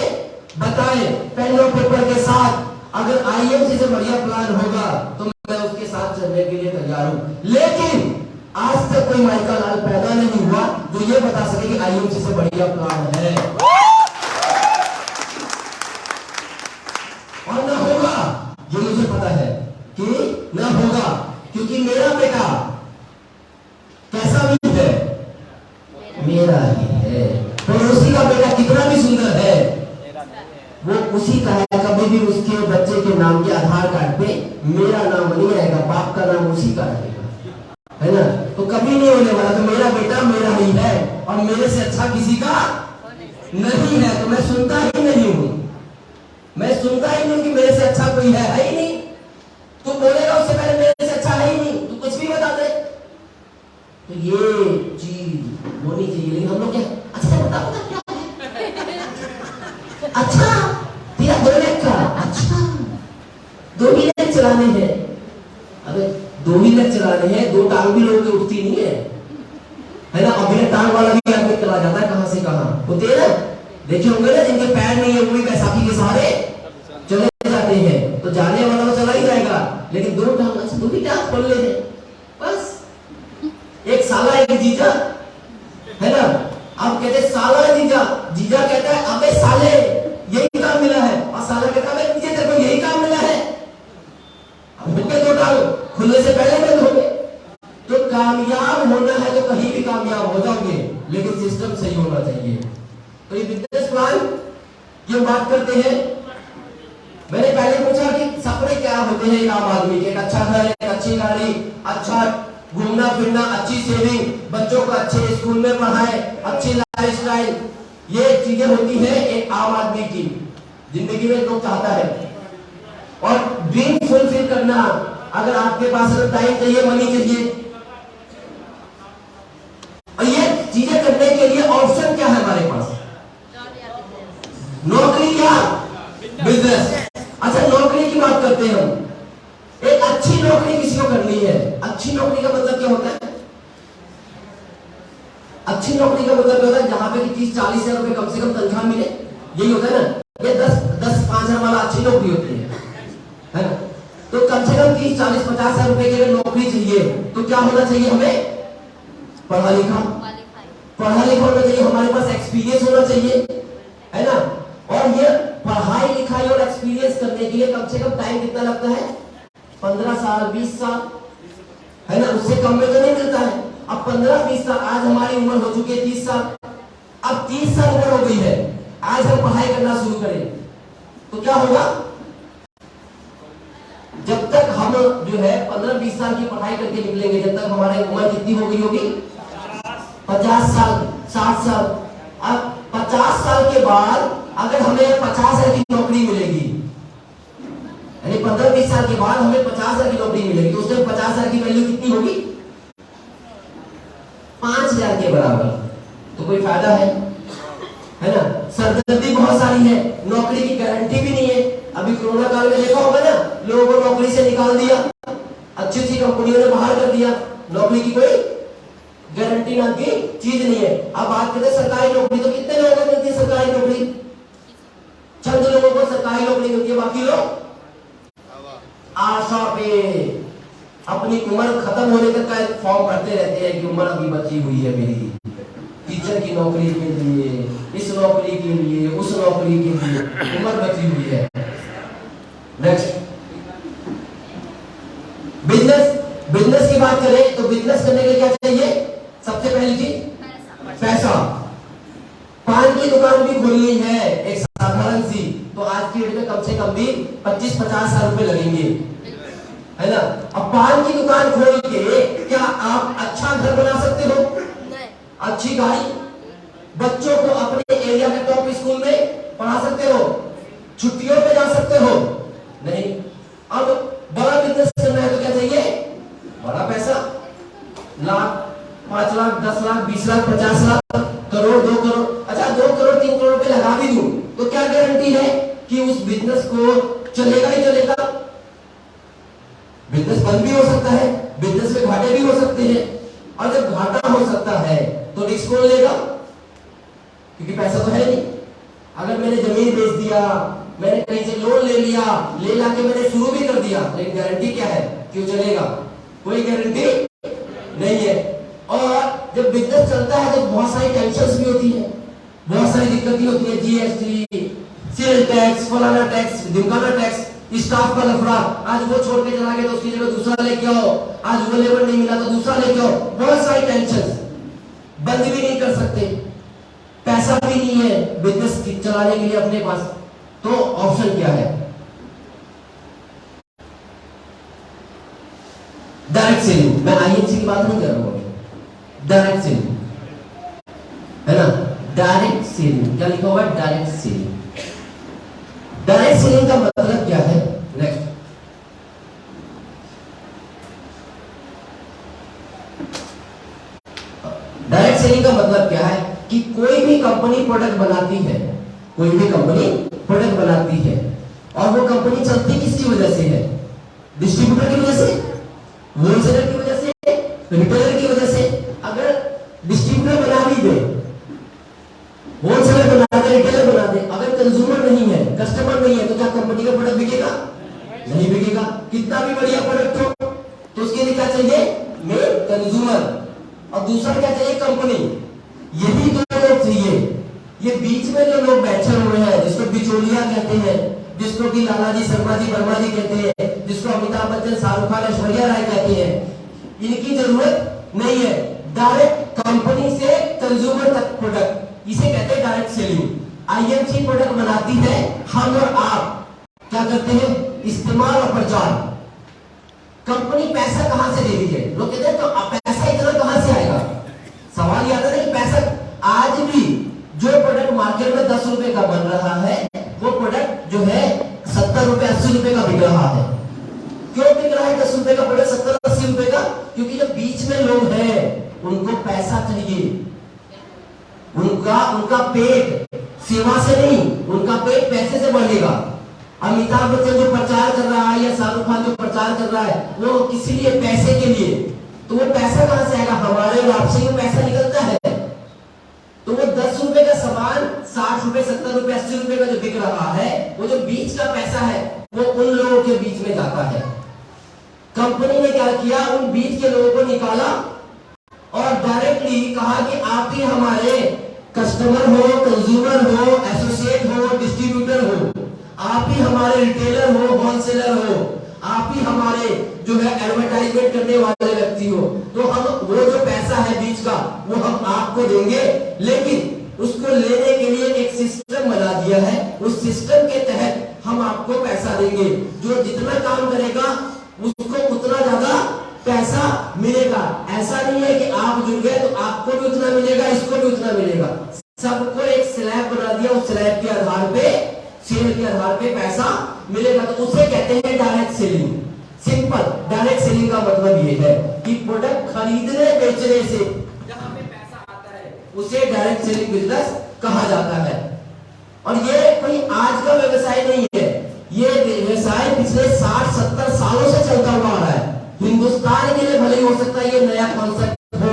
बताए पेन और पेपर के साथ। अगर आईएमसी से बढ़िया प्लान होगा तो मैं उसके साथ चलने के लिए तैयार हूं। लेकिन आज तक कोई माइकल लाल पैदा नहीं हुआ जो ये बता सके कि आईएमसी से बढ़िया प्लान है। पड़ोसी का बेटा कितना भी सुंदर है, वो उसी का है। कभी भी उसके बच्चे के नाम के आधार कार्ड पे मेरा नाम नहीं आएगा, बाप का नाम उसी का रहेगा, है ना। तो कभी नहीं होने वाला। तो मेरा बेटा मेरा ही है और मेरे से अच्छा किसी का नहीं है। तो मैं सुनता ही नहीं हूं, मैं सुनता ही नहीं कि मेरे से अच्छा कोई है ही नहीं। तू बोलेगा उससे पहले मेरे से अच्छा है ही नहीं, तू कुछ भी बता दे। तो ये चीज होनी चाहिए। लेकिन हम लोग क्या, अच्छा बता क्या अच्छा तेरा 2 लाख का, अच्छा 2 ही लाख चलाने हैं। अबे 2 ही लाख चलाने हैं, 2 टांग भी लोग की उठती नहीं है ना। अभी टांग वाला भी आदमी चला जाता है कहां से कहां, होते हैं ना। देखे होंगे ना जिनके पैर नहीं है वो भी बैसाखी के सहारे चले जाते हैं। तो जाने वाला तो चला ही जाएगा, लेकिन 2 टांग, अच्छा 2 ही टांग खोल ले बस। एक साला एक जीजा, है ना। अब कहते साला जीजा, जीजा कहता है अबे साले यही काम मिला है, और साला कहता है मुझे तेरे को यही काम मिला है। अब मुझे 2 टांग खुलने से पहले बंद हो गए। तो कामयाब होना है तो कहीं भी कामयाब हो जाओगे, लेकिन सिस्टम सही होना चाहिए। तो ये बिजनेस प्लान ये बात करते हैं। मैंने पहले पूछा कि सपने क्या होते हैं एक आम आदमी के, एक अच्छा घर, एक अच्छी गाड़ी, अच्छा घूमना फिरना, अच्छी सेविंग, बच्चों को अच्छे स्कूल में पढ़ाए, अच्छी लाइफस्टाइल, ये चीजें होती है एक आम आदमी की जिंदगी में लोग चाहता है। और ड्रीम फुलफिल करना, अगर आपके पास अगर टाइम चाहिए, मनी चाहिए, और ये चीजें करने के लिए ऑप्शन क्या है हमारे पास, नौकरी या बिजनेस। अच्छा नौकरी की बात करते हैं हम। एक अच्छी नौकरी किसी को करनी है। अच्छी नौकरी का मतलब क्या होता है? अच्छी नौकरी का मतलब क्या होता है? जहां पे कि 30-40 हजार रुपए कम से कम तनख्वाह मिले, यही होता है ना। ये 10-5 हजार वाला अच्छी नौकरी होती है ना। तो कम से कम 30-40-50 हजार रुपए की अगर नौकरी चाहिए तो क्या होना चाहिए हमें? पढ़ा लिखा होना चाहिए, हमारे पास एक्सपीरियंस होना चाहिए, है ना। और ये पढ़ाई लिखाई और एक्सपीरियंस करने के लिए कम से कम टाइम कितना लगता है? 15 साल 20 साल, है ना। उससे कम में तो नहीं मिलता है। अब 15-20 साल, आज हमारी उम्र हो चुकी है 30 साल, अब 30 साल उम्र हो गई है, आज हम पढ़ाई करना शुरू करें तो क्या होगा? जब तक हम जो है 15-20 साल की पढ़ाई करके निकलेंगे, जब तक हमारी उम्र कितनी हो गई होगी? 50 साल 60 साल। अब 50 साल के बाद अगर हमें 50 हजार की नौकरी मिलेगी, यानी 15-20 साल के बाद हमें 50 हजार की नौकरी मिलेगी, तो उसमें 50 हजार की वैल्यू कितनी होगी? 5 हजार के बराबर। तो कोई फायदा है ना। सरदर्दी बहुत सारी है, नौकरी की गारंटी भी नहीं है। अभी कोरोना काल में देखा होगा ना, लोगों को नौकरी से निकाल दिया, अच्छी अच्छी कंपनियों ने बाहर कर दिया, नौकरी की कोई गारंटी नाम की चीज नहीं है। अब बात करते सरकारी नौकरी, तो कितने लोगों को मिलती है सरकारी नौकरी? चंद लोगों को सरकारी नौकरी मिलती है, बाकी लोग आशा पे अपनी उम्र खत्म होने तक का फॉर्म भरते रहते हैं कि उम्र अभी बची हुई है मेरी, टीचर की नौकरी के लिए, इस नौकरी के लिए, उस नौकरी के लिए उम्र बची हुई है। नेक्स्ट बिजनेस की बात करें तो बिजनेस करने के लिए क्या चाहिए? सबसे पहली चीज पैसा। पान की दुकान भी खोलनी है एक साधारण सी, तो आज की डेट में कम से कम भी 25-50 हजार रुपए लगेंगे, है ना। अब पान की दुकान खोल के क्या आप अच्छा घर बना सकते हो? अच्छी गाड़ी, बच्चों को अपने एरिया के टॉप स्कूल में पढ़ा सकते हो, छुट्टियों पे जा सकते हो? नहीं। अब बड़ा बिजनेस करना है तो क्या चाहिए? बड़ा पैसा, लाख, 5 लाख, 10 लाख, 20 लाख, 50 लाख, करोड़, 2 करोड़। अच्छा 2 करोड़ 3 करोड़ रुपए लगा भी दूं तो क्या गारंटी है कि उस बिजनेस को चलेगा ही चलेगा? बिजनेस बंद भी हो सकता है, बिजनेस में घाटे भी हो सकते हैं, और जब घाटा हो सकता है तो रिस्क कौन लेगा? क्योंकि पैसा तो है नहीं। अगर मैंने जमीन बेच दिया, मैंने कहीं से लोन ले लिया, ले लाके मैंने शुरू भी कर दिया, लेकिन गारंटी क्या है क्यों चलेगा? कोई गारंटी नहीं है। और जब बिजनेस चलता है तो बहुत सारी टेंशन्स भी होती है, बहुत सारी दिक्कतें होती है, जीएसटी, सेल टैक्स, फलाना टैक्स, ढिमकाना टैक्स, स्टाफ का लफड़ा, आज वो छोड़ के चला गया तो उसकी जगह दूसरा लेके आओ, आज वो लेबर नहीं मिला तो दूसरा लेके आओ, बहुत सारी टेंशन, बंद भी नहीं कर सकते। पैसा भी नहीं है बिजनेस चलाने के लिए अपने पास, तो ऑप्शन क्या है? Direct selling. मैं आईएमसी की बात नहीं कर रहा हूं, डायरेक्ट सेलिंग है ना। डायरेक्ट सेलिंग क्या लिखा हुआ है? Direct selling. डायरेक्ट सेलिंग का मतलब क्या है? नेक्स्ट, डायरेक्ट सेलिंग का मतलब क्या है कि कोई भी कंपनी प्रोडक्ट बनाती है, कोई भी कंपनी प्रोडक्ट बनाती है, और वो कंपनी चलती किसकी वजह से है? डिस्ट्रीब्यूटर की वजह से, होलसेलर की वजह से, रिटेलर की वजह से। अगर डिस्ट्रीब्यूटर बना भी दे, होलसेलर बना दे, रिटेलर बना दे, अगर कंज्यूमर नहीं है, कस्टमर नहीं है, तो क्या कंपनी का प्रोडक्ट बिकेगा? नहीं बिकेगा। कितना भी बढ़िया प्रोडक्ट हो तो उसके लिए क्या चाहिए? मेन कंज्यूमर, और दूसरा क्या चाहिए? कंपनी। यही दो लोग चाहिए। ये बीच में जो लोग बैठे हुए हैं, जिसको बिचौलिया कहते हैं, जिसको कि लालाजी शर्मा जी वर्मा जी कहते हैं, जिसको अमिताभ बच्चन, शाहरुख खान, ऐश्वर्या राय कहते हैं, इनकी जरूरत नहीं है। डायरेक्ट कंपनी से कंज्यूमर तक प्रोडक्ट, इसे कहते हैं डायरेक्ट सेलिंग। आईएमसी प्रोडक्ट बनाती है, हम और आप क्या करते हैं? इस्तेमाल और प्रचार। कंपनी पैसा कहां से दे रही है? लोग कहते हैं तो पैसा इतना कहां से आएगा? सवाल ये आता है कि पैसा, आज भी जो प्रोडक्ट मार्केट में 10 रुपए का बन रहा है, वो प्रोडक्ट जो है 70 रुपए 80 रुपए का बिक रहा है। क्यों बिक रहा है 10 रुपए का प्रोडक्ट 70-80 रुपए का? क्योंकि जो बीच में लोग हैं उनको पैसा चाहिए। उनका पेट सेवा से नहीं, उनका पेट पैसे से बढ़ेगा। अमिताभ बच्चन जो प्रचार कर रहा है या शाहरुख खान जो प्रचार कर रहा है, वो किसी लिए? पैसे के लिए। तो वो पैसा कहां से आएगा? हमारे और आपसे ही पैसा निकलता है। तो वो 10 रुपए का सामान 60 रुपए 70 रुपए 80 रुपए का जो बिक रहा है, वो जो बीच का पैसा है वो उन लोगों के बीच में जाता है। कंपनी ने क्या किया? उन बीच के लोगों को निकाला और डायरेक्टली कहा कि आप ही हमारे कस्टमर हो, कंज्यूमर हो, एसोसिएट हो, डिस्ट्रीब्यूटर हो, आप ही हमारे रिटेलर हो, होलसेलर हो, आप ही हमारे जो है एडवर्टाइजमेंट करने वाले व्यक्ति हो। तो हम वो जो पैसा है बीच का, वो हम आपको देंगे, लेकिन उसको लेने के लिए एक सिस्टम बना दिया है। उस सिस्टम के तहत हम आपको पैसा देंगे। जो जितना काम करेगा उसको उतना ज्यादा पैसा मिलेगा। ऐसा नहीं है कि आप जुड़ गए तो आपको भी उतना मिलेगा, इसको भी उतना मिलेगा। सबको एक स्लैब बना दिया, उस स्लैब के आधार पे, सेल के आधार पे पैसा मिलेगा। तो उसे कहते हैं direct selling. Simple, direct selling का मतलब ये है कि प्रोडक्ट खरीदने बेचने से जहां पे पैसा आता है उसे डायरेक्ट सेलिंग बिजनेस कहा जाता है। और ये कोई आज का व्यवसाय नहीं है, ये व्यवसाय पिछले 60-70 सालों से चलता हुआ आ रहा है। हिंदुस्तान के लिए भले ही हो सकता है ये नया कॉन्सेप्ट हो,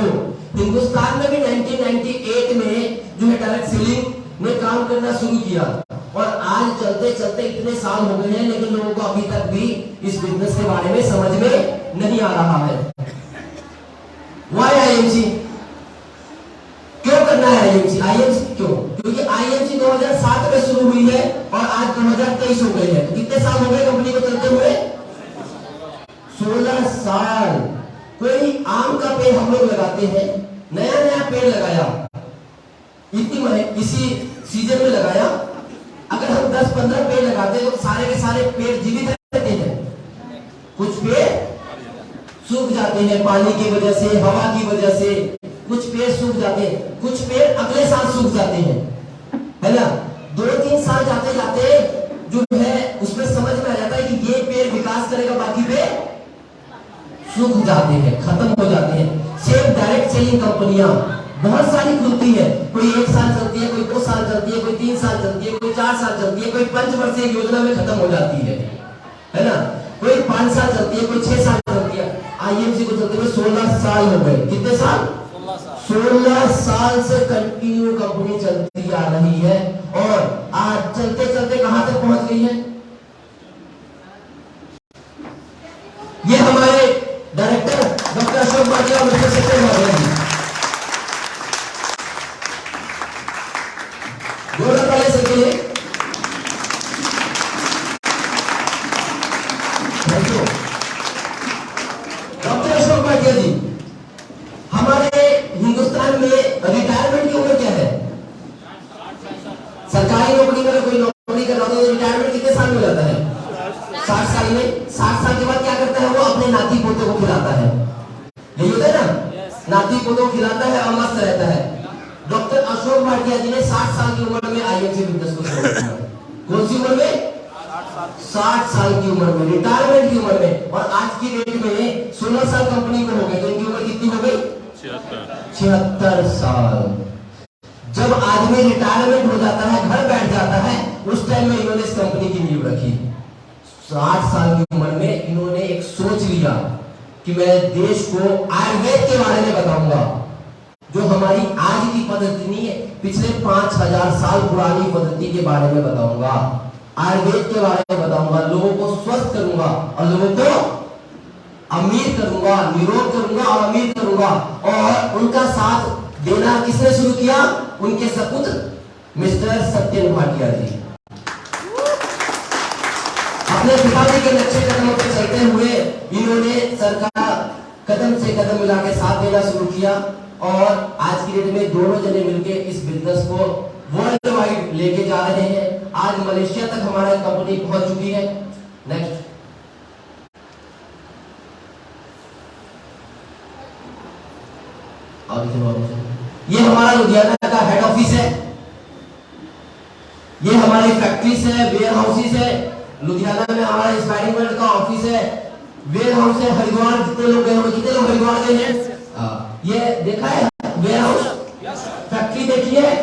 हिंदुस्तान में भी 1998 में जो है डायरेक्ट सेलिंग ने काम करना शुरू किया, और आज चलते चलते इतने साल हो गए हैं, लेकिन लोगों को अभी तक भी इस बिजनेस के बारे में समझ में नहीं आ रहा है। Why IMC? क्यों करना है आईएमसी? आईएमसी क्यों? क्योंकि आईएमसी 2007 में शुरू हुई है और आज 2023 हो गई है। तो कितने साल हो गए कंपनी को चलते हुए? 16 साल। कोई आम का पेड़ हम लोग लगाते हैं, नया नया पेड़ लगाया, इसी सीजन में लगाया, अगर हम 10-15 पेड़ लगाते हैं तो सारे के सारे पेड़ जीवित रहते हैं। कुछ पेड़ सूख जाते हैं पानी की वजह से, हवा की वजह से, कुछ पेड़ सूख जाते हैं, कुछ पेड़ अगले साल सूख जाते हैं, है ना। 2-3 साल जाते जाते जो है उसमें समझ में आ जाता है कि ये पेड़ विकास करेगा, बाकी पेड़ सूख जाते हैं, खत्म हो जाते हैं। सेम डायरेक्ट सेलिंग कंपनियां बहुत सारी खुलती है, कोई 1 साल चलती है, कोई 2 साल चलती है, कोई 3 साल चलती है, कोई 4 साल चलती है, कोई 5 वर्षीय योजना में खत्म हो जाती है ना। कोई 5 साल चलती है, कोई 6 साल चलती है। आईएमसी को चलते हुए 16 साल हो गए। कितने साल? 16 साल से कंटिन्यू कंपनी चलती आ रही है, और आज चलते चलते कहां तक पहुंच गई है? ये हमारे डायरेक्टर डॉक्टर अशोक भाटिया और मिस्टर सत्येंद्र भाटिया जी, जोरदार ताली से के लिए डॉक्टर अशोक भाटिया जी। हमारे हिंदुस्तान में रिटायरमेंट की उम्र क्या है? तो रिटायरमेंट कितने साल में जाता है? 60 साल में। 60 साल के बाद क्या करता है वो? अपने नाती पोते को खिलाता है। यही होता है ना, नाती पोते को खिलाता है और मस्त रहता है। डॉक्टर अशोक भाटिया जी ने 60 साल की उम्र में आईएमसी बिजनेस को शुरू किया। कौन सी उम्र में? 60 साल की उम्र में, रिटायरमेंट की उम्र में। और आज की डेट में 16 साल कंपनी को हो गए, तो इनकी उम्र कितनी हो गई? 76 साल। जब आदमी रिटायरमेंट हो जाता है, घर बैठ जाता है, उस टाइम में इन्होंने इस कंपनी की नींव रखी। 60 साल की उम्र में इन्होंने एक सोच लिया कि मैं देश को आयुर्वेद के बारे में बताऊंगा, जो हमारी आज की पद्धति नहीं है, पिछले 5000 साल पुरानी पद्धति के बारे में बताऊंगा, आयुर्वेद के बारे में बताऊंगा, लोगों को स्वस्थ करूंगा और लोगों को अमीर करूंगा, निरोग करूंगा और अमीर करूंगा। और उनका साथ देना किसने शुरू किया? उनके सपुत्र मिस्टर सत्यन भाटिया जी। अपने पिताजी के नक्शे कदमों पर चलते हुए इन्होंने सरकार कदम से कदम मिला के साथ देना शुरू किया। और आज की डेट में दोनों जने मिलकर इस बिजनेस को वर्ल्ड वाइड लेके जा रहे हैं। आज मलेशिया तक हमारा कंपनी पहुंच चुकी है। नेक्स्ट, ये हमारा लुधियाना का हेड ऑफिस है, ये हमारी फैक्ट्रीज है, वेयर हाउसेस है। लुधियाना में हमारा इंस्पायरिंग वर्ल्ड का ऑफिस है, वेयर हाउस है। हरिद्वार जितने लोग गए होंगे, कितने लोग हरिद्वार गए हैं? ये देखा है वेयर हाउस, फैक्ट्री देखी है,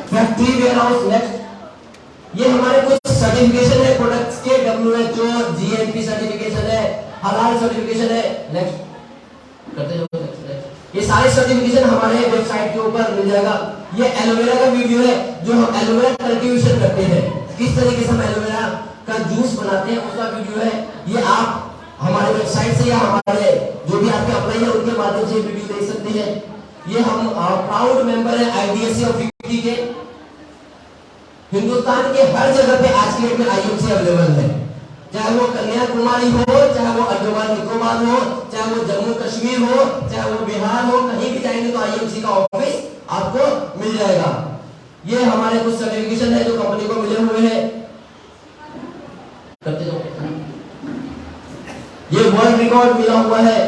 फैक्ट्री वेयर हाउस। नेक्स्ट, ये हमारे कुछ सर्टिफिकेशन है प्रोडक्ट्स के, WHO GMP सर्टिफिकेशन है, हलाल सर्टिफिकेशन है। नेक्स्ट करते जाओ। ये सारे सर्टिफिकेशन हमारे वेबसाइट के ऊपर मिल जाएगा। ये एलोवेरा का वीडियो है, जो हम एलोवेरा कल्टीवेशन करते हैं, किस तरीके से हम एलोवेरा का जूस बनाते हैं, उसका वीडियो है। ये आप हमारे वेबसाइट से या हमारे जो भी आपके अप्लाई है उनके माध्यम से वीडियो देख सकते हैं। ये हम प्राउड मेंबर है IDSA ऑफ 50 के। हिंदुस्तान के हर जगह पे आज की डेट में IMC अवेलेबल है, चाहे वो कन्याकुमारी हो, चाहे वो अंडमान निकोबार हो, चाहे वो जम्मू कश्मीर हो, चाहे वो बिहार हो, कहीं भी जाएंगे तो IMC का ऑफिस आपको मिल जाएगा। ये हमारे कुछ सर्टिफिकेशन है जो कंपनी को मिले हुए हैं। करते जाओ। ये वर्ल्ड रिकॉर्ड मिला हुआ है।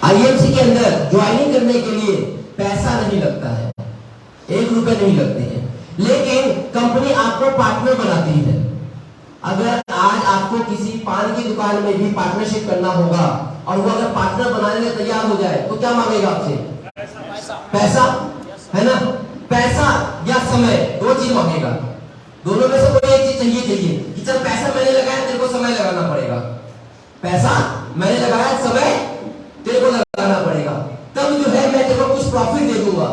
IMC के अंदर ज्वाइनिंग करने के लिए पैसा नहीं लगता है, 1 रुपए नहीं लगते हैं, लेकिन कंपनी आपको पार्टनर बनाती है। अगर आज आपको किसी पान की दुकान में भी पार्टनरशिप करना होगा और वो अगर पार्टनर बनाने में तैयार हो जाए तो क्या मांगेगा आपसे? पैसा, है ना? पैसा या समय, 2 चीज मांगेगा। दोनों में से कोई एक चीज चाहिए कि चल पैसा मैंने लगाया, तेरे को समय लगाना पड़ेगा। पैसा मैंने लगाया, समय तेरे को लगाना पड़ेगा, तब जो है मैं तेरे को कुछ प्रॉफिट दे दूंगा,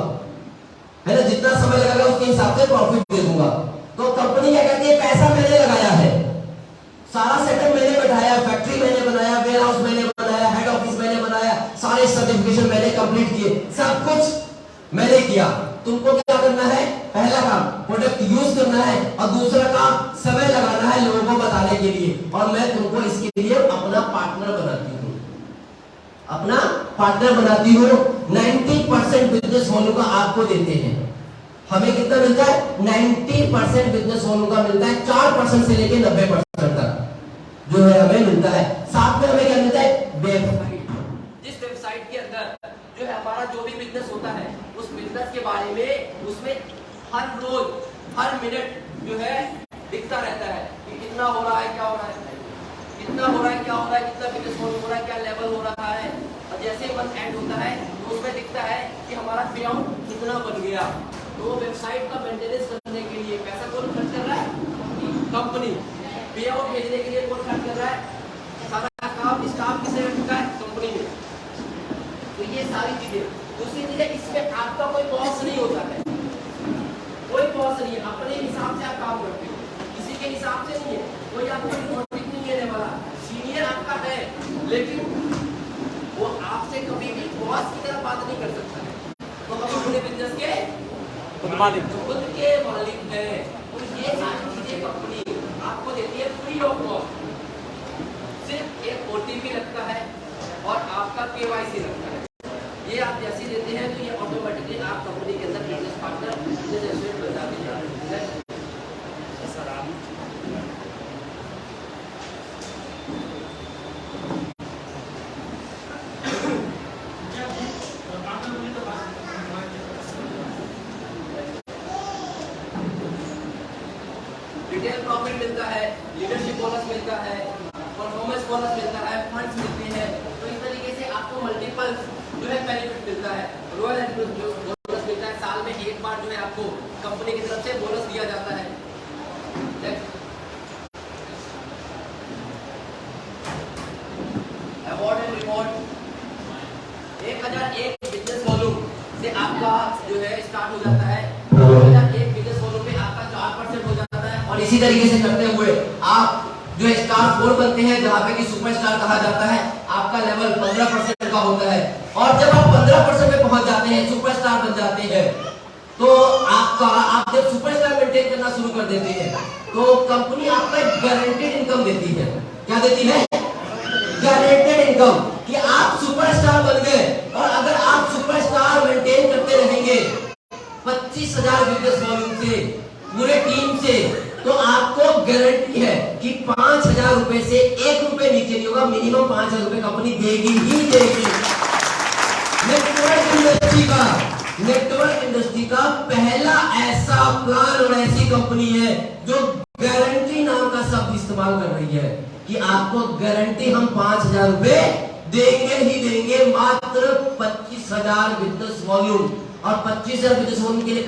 है ना? जितना समय लगेगा उसके हिसाब से प्रॉफिट दे दूंगा। तो कंपनी क्या कहती है? पैसा मैंने लगाया है, सारा सेटअप मैंने बैठाया, फैक्ट्री मैंने बनाया, वेयर हाउस मैंने बनाया, हेड ऑफिस मैंने बनाया, सारे सर्टिफिकेशन मैंने कंप्लीट किए, सब कुछ मैंने किया। तुमको क्या करना है? पहला काम प्रोडक्ट यूज करना है और दूसरा काम समय लगाना है लोगों को बताने के लिए। और मैं तुमको इसके लिए अपना पार्टनर बनाती हूँ, अपना पार्टनर बनाती हूँ। 90% बिजनेस वॉल्यूम का आपको देते हैं। हमें कितना मिलता है? 90% बिजनेस वॉल्यूम का मिलता है, 4% से लेकर 90% तक जो है हमें मिलता है। साथ में हमें क्या मिलता है? वेबसाइट, जिस वेबसाइट के अंदर जो है हमारा जो भी बिजनेस होता है उस बिजनेस के बारे में उसमें हर रोज हर मिनट जो है दिखता रहता है कि कितना हो रहा है, क्या हो रहा है, कितना हो रहा है, क्या हो रहा है, कितना बिजनेस हो रहा है, क्या लेवल हो रहा है। और जैसे मंथ एंड होता है तो उसमें दिखता है कि हमारा पे आउट कितना बन गया। तो वेबसाइट का मेंटेनेंस करने के लिए पैसा कौन खर्च कर रहा है? कंपनी। पे आउट भेजने के लिए कौन खर्च कर रहा है? सारा काम स्टाफ किसने रखा है? कंपनी में। तो ये सारी चीजें। दूसरी चीज है, इसमें आपका कोई बॉस नहीं होता है, कोई बॉस नहीं है, अपने हिसाब से आप काम करते हो, किसी के हिसाब से नहीं है, कोई आपको रिपोर्टिंग नहीं देने वाला। सीनियर आपका है लेकिन वो आपसे कभी भी बॉस की तरह बात नहीं कर सकता है। तो हम अपने बिजनेस के खुद के मालिक हैं। और ये सारी चीजें कंपनी आपको देती है फ्री ऑफ कॉस्ट। सिर्फ एक OTP लगता है KYC लगता है। ये आप जैसे देते हैं तो ये ऑटोमेटिकली आप कंपनी के अंदर बिजनेस पार्टनर बिजनेस एसोसिएट बन जाते हैं। सर आप रिटेल प्रॉफिट मिलता है, लीडरशिप बोनस मिलता है, परफॉर्मेंस बोनस मिलता है, फंड्स मिलते हैं। तो इस तरीके से आपको मल्टीपल जो है बेनिफिट मिलता है। रॉयल एनफील्ड जो बोनस मिलता है, साल में एक बार जो है आपको कंपनी की तरफ से बोनस दिया जाता है। Award and reward 1001 business volume से आपका जो है स्टार्ट हो जाता है। 1001 बिजनेस वॉल्यूम पे आपका 4% हो जाता है। और इसी तरीके से करते हुए आप जो है स्टार 4 बनते हैं, जहाँ पे कि सुपरस्टार कहा जाता है। आपका लेवल 15% का होता है। और जब आप 15% पे पहुंच जाते हैं, सुपरस्टार बन जाते हैं, तो आप जब सुपरस्टार मेंटेन करना शुरू कर देते हैं, तो कंपनी आपको एक गारंटेड इनकम देती है। क्या देती है? गारंटेड इनकम, कि आप सुपरस्टार बन गए। और अगर आप सुपरस्टार मेंटेन करते रहेंगे 25,000 बिजनेस वॉल्यूम से, पूरे टीम से, तो आपको गारंटी है कि 5,000 रुपए से 1 रुपए नीचे नहीं होगा। मिनिमम 5,000 रुपए कंपनी देगी ही देगी। नेटवर्क इंडस्ट्री का पहला ऐसा प्लान और ऐसी कंपनी है जो गारंटी नाम का शब्द इस्तेमाल कर रही है, कि आपको गारंटी हम 5,000 रुपए देंगे ही देंगे, मात्र 25,000 बिजनेस वॉल्यूम। और 25,000 बिजनेस वॉल्यूम के लिए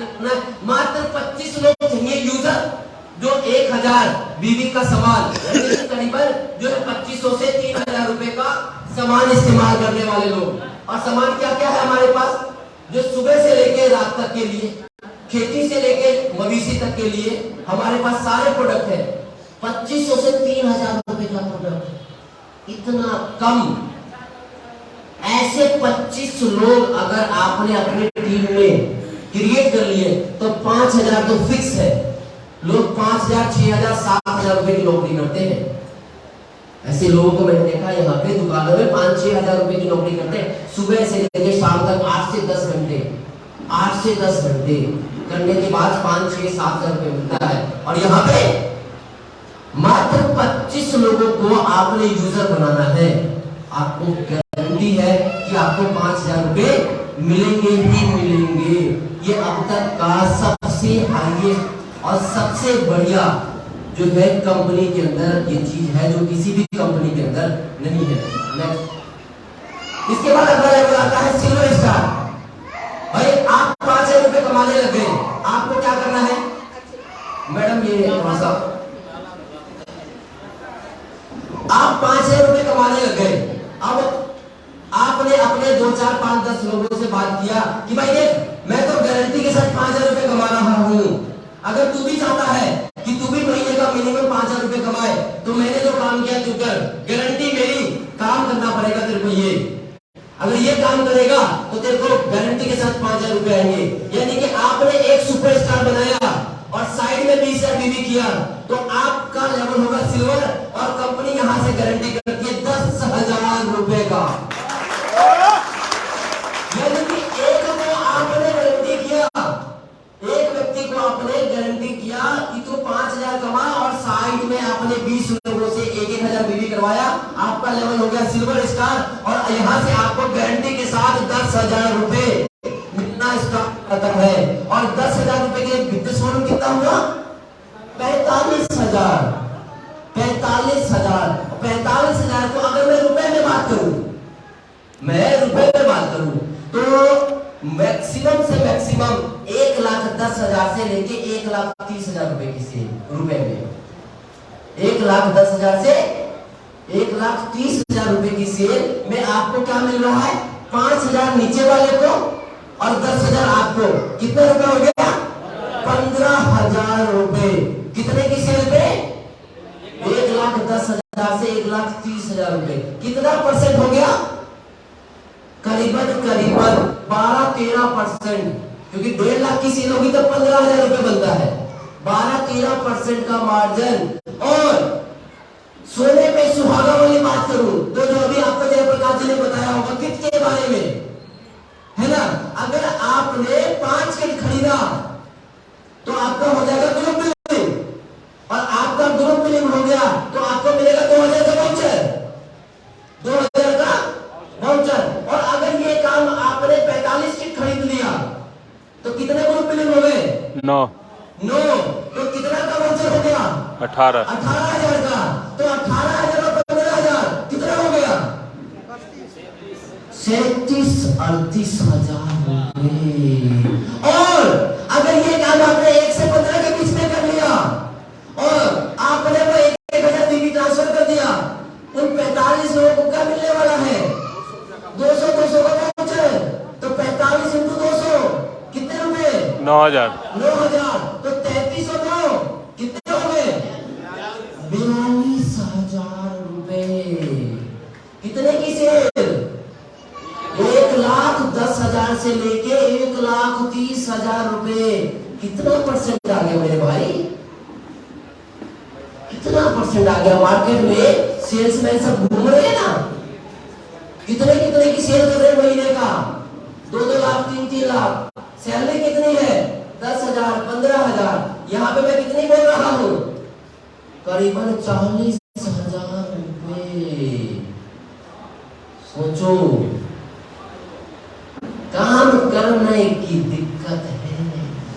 मात्र 25 लोग चाहिए यूजर, जो 1,000 बीवी का सामान करीबन जो है 2500 से 3,000 रुपए का सामान इस्तेमाल करने वाले लोग। और सामान क्या क्या है हमारे पास, जो सुबह से लेके रात तक के लिए, खेती से लेके मवेशी तक के लिए हमारे पास सारे प्रोडक्ट है। 2500 से 3,000 रुपए का प्रोडक्ट, इतना कम। ऐसे 25 लोग अगर आपने अपनी टीम में क्रिएट कर लिए, तो 5,000 तो फिक्स है। लोग 5,000, 6,000, 7,000 रुपए की नौकरी करते हैं। ऐसे लोगों को मैंने देखा यहाँ पे दुकानों में 5-6 हजार रुपए की नौकरी करते हैं। सुबह से लेकर शाम तक 8 से 10 घंटे करने के बाद 5-6-7 हजार रुपए मिलता है। और यहाँ पे मात्र 25 लोगों को आपने यूजर बनाना है। आपको गारंटी है कि आपको 5,000 रुपए मिलेंगे ही मिलेंगे। ये अब तक का सबसे हाईएस्ट और सबसे बढ़िया जो है कंपनी के अंदर ये चीज है, जो किसी भी कंपनी के अंदर नहीं है। नेक्स्ट, इसके बाद अगला लेवल आता है सिल्वर स्टार। भाई आप 5,000 रुपए कमाने लग गए, आपको क्या करना है मैडम? ये थोड़ा सा, आप 5,000 रुपए कमाने लग गए। अब आपने अपने 2, 4, 5, 10 लोगों से बात किया कि भाई देख, मैं तो गारंटी के साथ 5,000 रुपए कमा रहा हूँ। अगर तू भी चाहता है कि तू भी महीने का मिनिमम 5,000 रुपए कमाए, तो मैंने जो काम किया तू कर, गारंटी मेरी, काम करना पड़ेगा तेरे को। ये अगर ये काम करेगा तो तेरे को गारंटी के साथ 5,000 रुपए आएंगे। यानी कि आपने एक सुपरस्टार बनाया और साइड में 20,000 बीवी किया, तो आपका लेवल होगा सिल्वर। और कंपनी यहां से गारंटी करती है 10,000 रुपए का। यानी कि एक को आपने गारंटी किया, एक व्यक्ति को आपने गारंटी किया कि तू 5,000 कमा, और साइड में आपने 20 लोगों से 1,000 बीवी करवाया। आपका लेवल हो गया सिल्वर स्टार। और यहां से आपको गारंटी के साथ 10,000 रुपए मिलना स्टार्ट करता है। और 10,000 रुपए के बिजनेस वॉल्यूम कितना हुआ? 45,000। 45,000 को अगर मैं रुपए में बात करूं, तो मैक्सिमम से मैक्सिमम 1,10,000 से लेके 1,30,000 रुपए की सेल रुपए में, 1,10,000 से 1,30,000 रुपए की सेल में आपको क्या मिल रहा है? 5,000 नीचे वाले को और 10,000 आपको। कितने रुपए हो गया? 15,000 रुपए। कितने की सेल पे? 1,10,000 से 1,30,000 रुपए। कितना परसेंट हो गया? करीबन 12-13%, क्योंकि 1.5 लाख की सेल होगी तो 15,000 रुपए बनता है। 12-13% का मार्जिन। और सोने पे सुहागा वाली बात करूं तो जो अभी आपको जयप्रकाश जी ने बताया होगा किट के बारे में, है ना। अगर आपने 5 किट खरीदा तो आपका हो जाएगा ग्रुप बिलिंग, और आपका ग्रुप बिलिंग हो गया तो आपको मिलेगा 2000 का वाउचर, 2000 का वाउचर। और अगर ये काम आपने 45 किट खरीद लिया तो कितने ग्रुप बिलिंग हो गए? 9 तो कितना का वाउचर हो गया? 18,000 का। तो 18,000 और 15,000 कितना हो गया? 37-38,000 रुपए। और अगर ये काम आपने 1 से 15 के बीच में कर लिया और आपने वो 1,000 बीबी ट्रांसफर कर दिया, उन 45 लोगों को क्या मिलने वाला है? 200 का वाउचर। तो 45 × 200 कितने रुपए? 9,000। तो 33 और 9 कितने हो गए? 42,000 रुपए। कितने की सेल? 1,10,000 से लेके 1,30,000 रुपए। कितना परसेंट आ गया मेरे भाई? कितना परसेंट आ गया? मार्केट में सेल्समैन सब घूम रहे हैं ना, कितने कितने की सेल कर रहे हैं महीने का? 2-2 लाख, 3-3 लाख। सैलरी कितनी है? 10,000, 15,000। यहाँ पे मैं कितनी बोल रहा हूँ? करीबन 40,000 रुपए। सोचो, काम करने की दिक्कत है,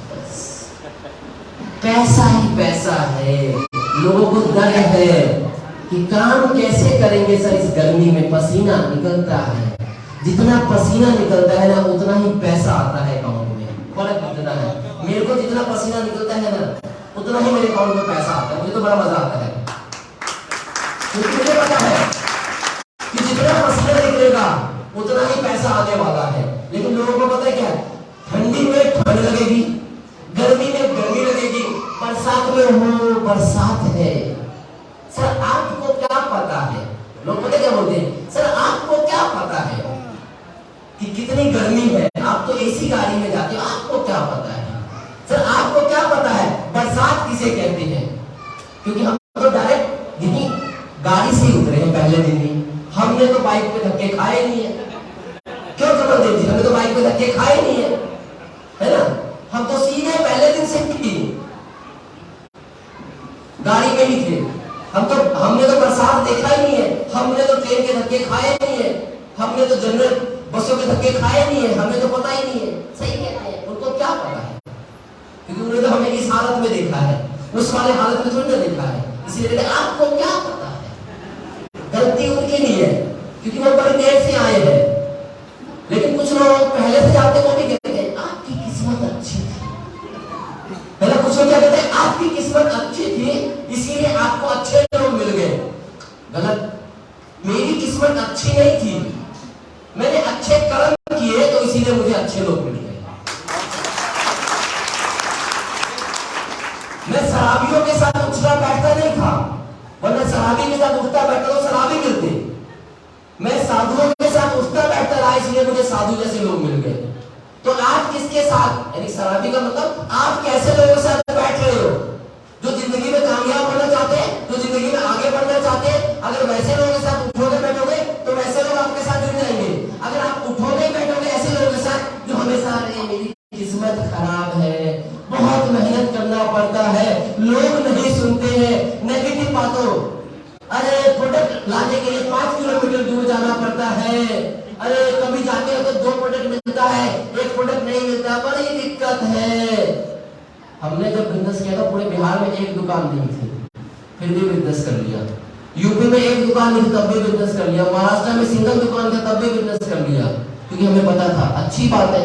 बस पैसा ही पैसा है। लोगों को डर है कि काम कैसे करेंगे सर, इस गर्मी में पसीना निकलता है, जितना पसीना निकलता है ना उतना ही पैसा आता है अकाउंट में। फर्क इतना है, मेरे को जितना पसीना निकलता है ना उतना ही मेरे अकाउंट में पैसा आता है। मुझे तो बड़ा मजा आता है, क्योंकि मुझे पता है कि जितना पसीना निकलेगा उतना ही पैसा आने वाला है। लेकिन लोगों को पता है क्या? ठंडी में ठंड लगेगी, गर्मी में गर्मी लगेगी, बरसात में हो बरसात है। सर आपको क्या पता है? लोग पता क्या बोलते हैं? सर आपको क्या पता है कि कितनी गर्मी है? आप तो एसी गाड़ी में जाते हो, आपको क्या पता है? सर आपको क्या पता है बरसात किसे कहते हैं? क्योंकि हम तो डायरेक्ट यही गाड़ी से ही उतरे हैं पहले दिन ही। हमने तो बाइक पे धक्के खाए नहीं है। क्यों कमलदेव जी? हमने तो बाइक पे धक्के खाए नहीं है ना। हम तो सीधे पहले दिन से ही गाड़ी में ही थे। हमने तो बरसात देखा ही नहीं है, हमने तो ट्रेन के धक्के खाए नहीं है, हमने तो जनरल बसों के धक्के खाए नहीं है, हमें तो पता ही नहीं है। सही कहते हैं, उनको क्या पता है? क्योंकि उन्होंने तो हमें इस हालत में देखा है, उस वाले हालत में थोड़ी ना देखा है। इसलिए आपको क्या पता है? गलती उनकी नहीं है, क्योंकि वो बड़ी देर से आए हैं। लेकिन कुछ लोग पहले से जाते, वो भी कहते हैं आपकी किस्मत अच्छी थी। पहले कुछ लोग क्या कहते हैं? आपकी किस्मत अच्छी थी इसीलिए आपको अच्छे लोग मिल गए। गलत। मेरी किस्मत अच्छी नहीं थी, मैंने अच्छे कर्म किए तो इसीलिए मुझे अच्छे लोग मिल गए। मैं शराबियों के साथ उठना बैठता नहीं था, वरना शराबी के साथ उठता बैठता तो शराबी मिलते। मैं साधुओं के साथ उठता बैठता रहा इसलिए मुझे साधु जैसे लोग मिल गए। तो आप किसके साथ, यानी शराबी का मतलब आप कैसे लोगों के साथ बैठ रहे हो? जो जिंदगी में कामयाब होना चाहते हैं, जो जिंदगी में आगे बढ़ना चाहते हैं, अगर वैसे लोगों के साथ उठोगे बैठोगे तो वैसे लोग आपके साथ जुड़ जाएंगे। अगर आप उठोगे बैठोगे ऐसे लोगों के साथ जो हमेशा अरे मेरी किस्मत खराब है, बहुत मेहनत करना पड़ता है, लोग नहीं सुनते हैं, नेगेटिव बातों, अरे प्रोडक्ट लाने के लिए 5 किलोमीटर दूर जाना पड़ता है, अरे कभी जाते हो तो 2 प्रोडक्ट मिलता है, 1 प्रोडक्ट नहीं मिलता, बड़ी दिक्कत है। हमने जब बिजनेस किया था पूरे बिहार में 1 दुकान नहीं थी, फिर भी बिजनेस कर लिया। यूपी में 1 दुकान नहीं थी तब भी बिजनेस कर लिया। महाराष्ट्र में सिंगल दुकान था तब भी बिजनेस कर लिया, क्योंकि हमें पता था अच्छी बात है,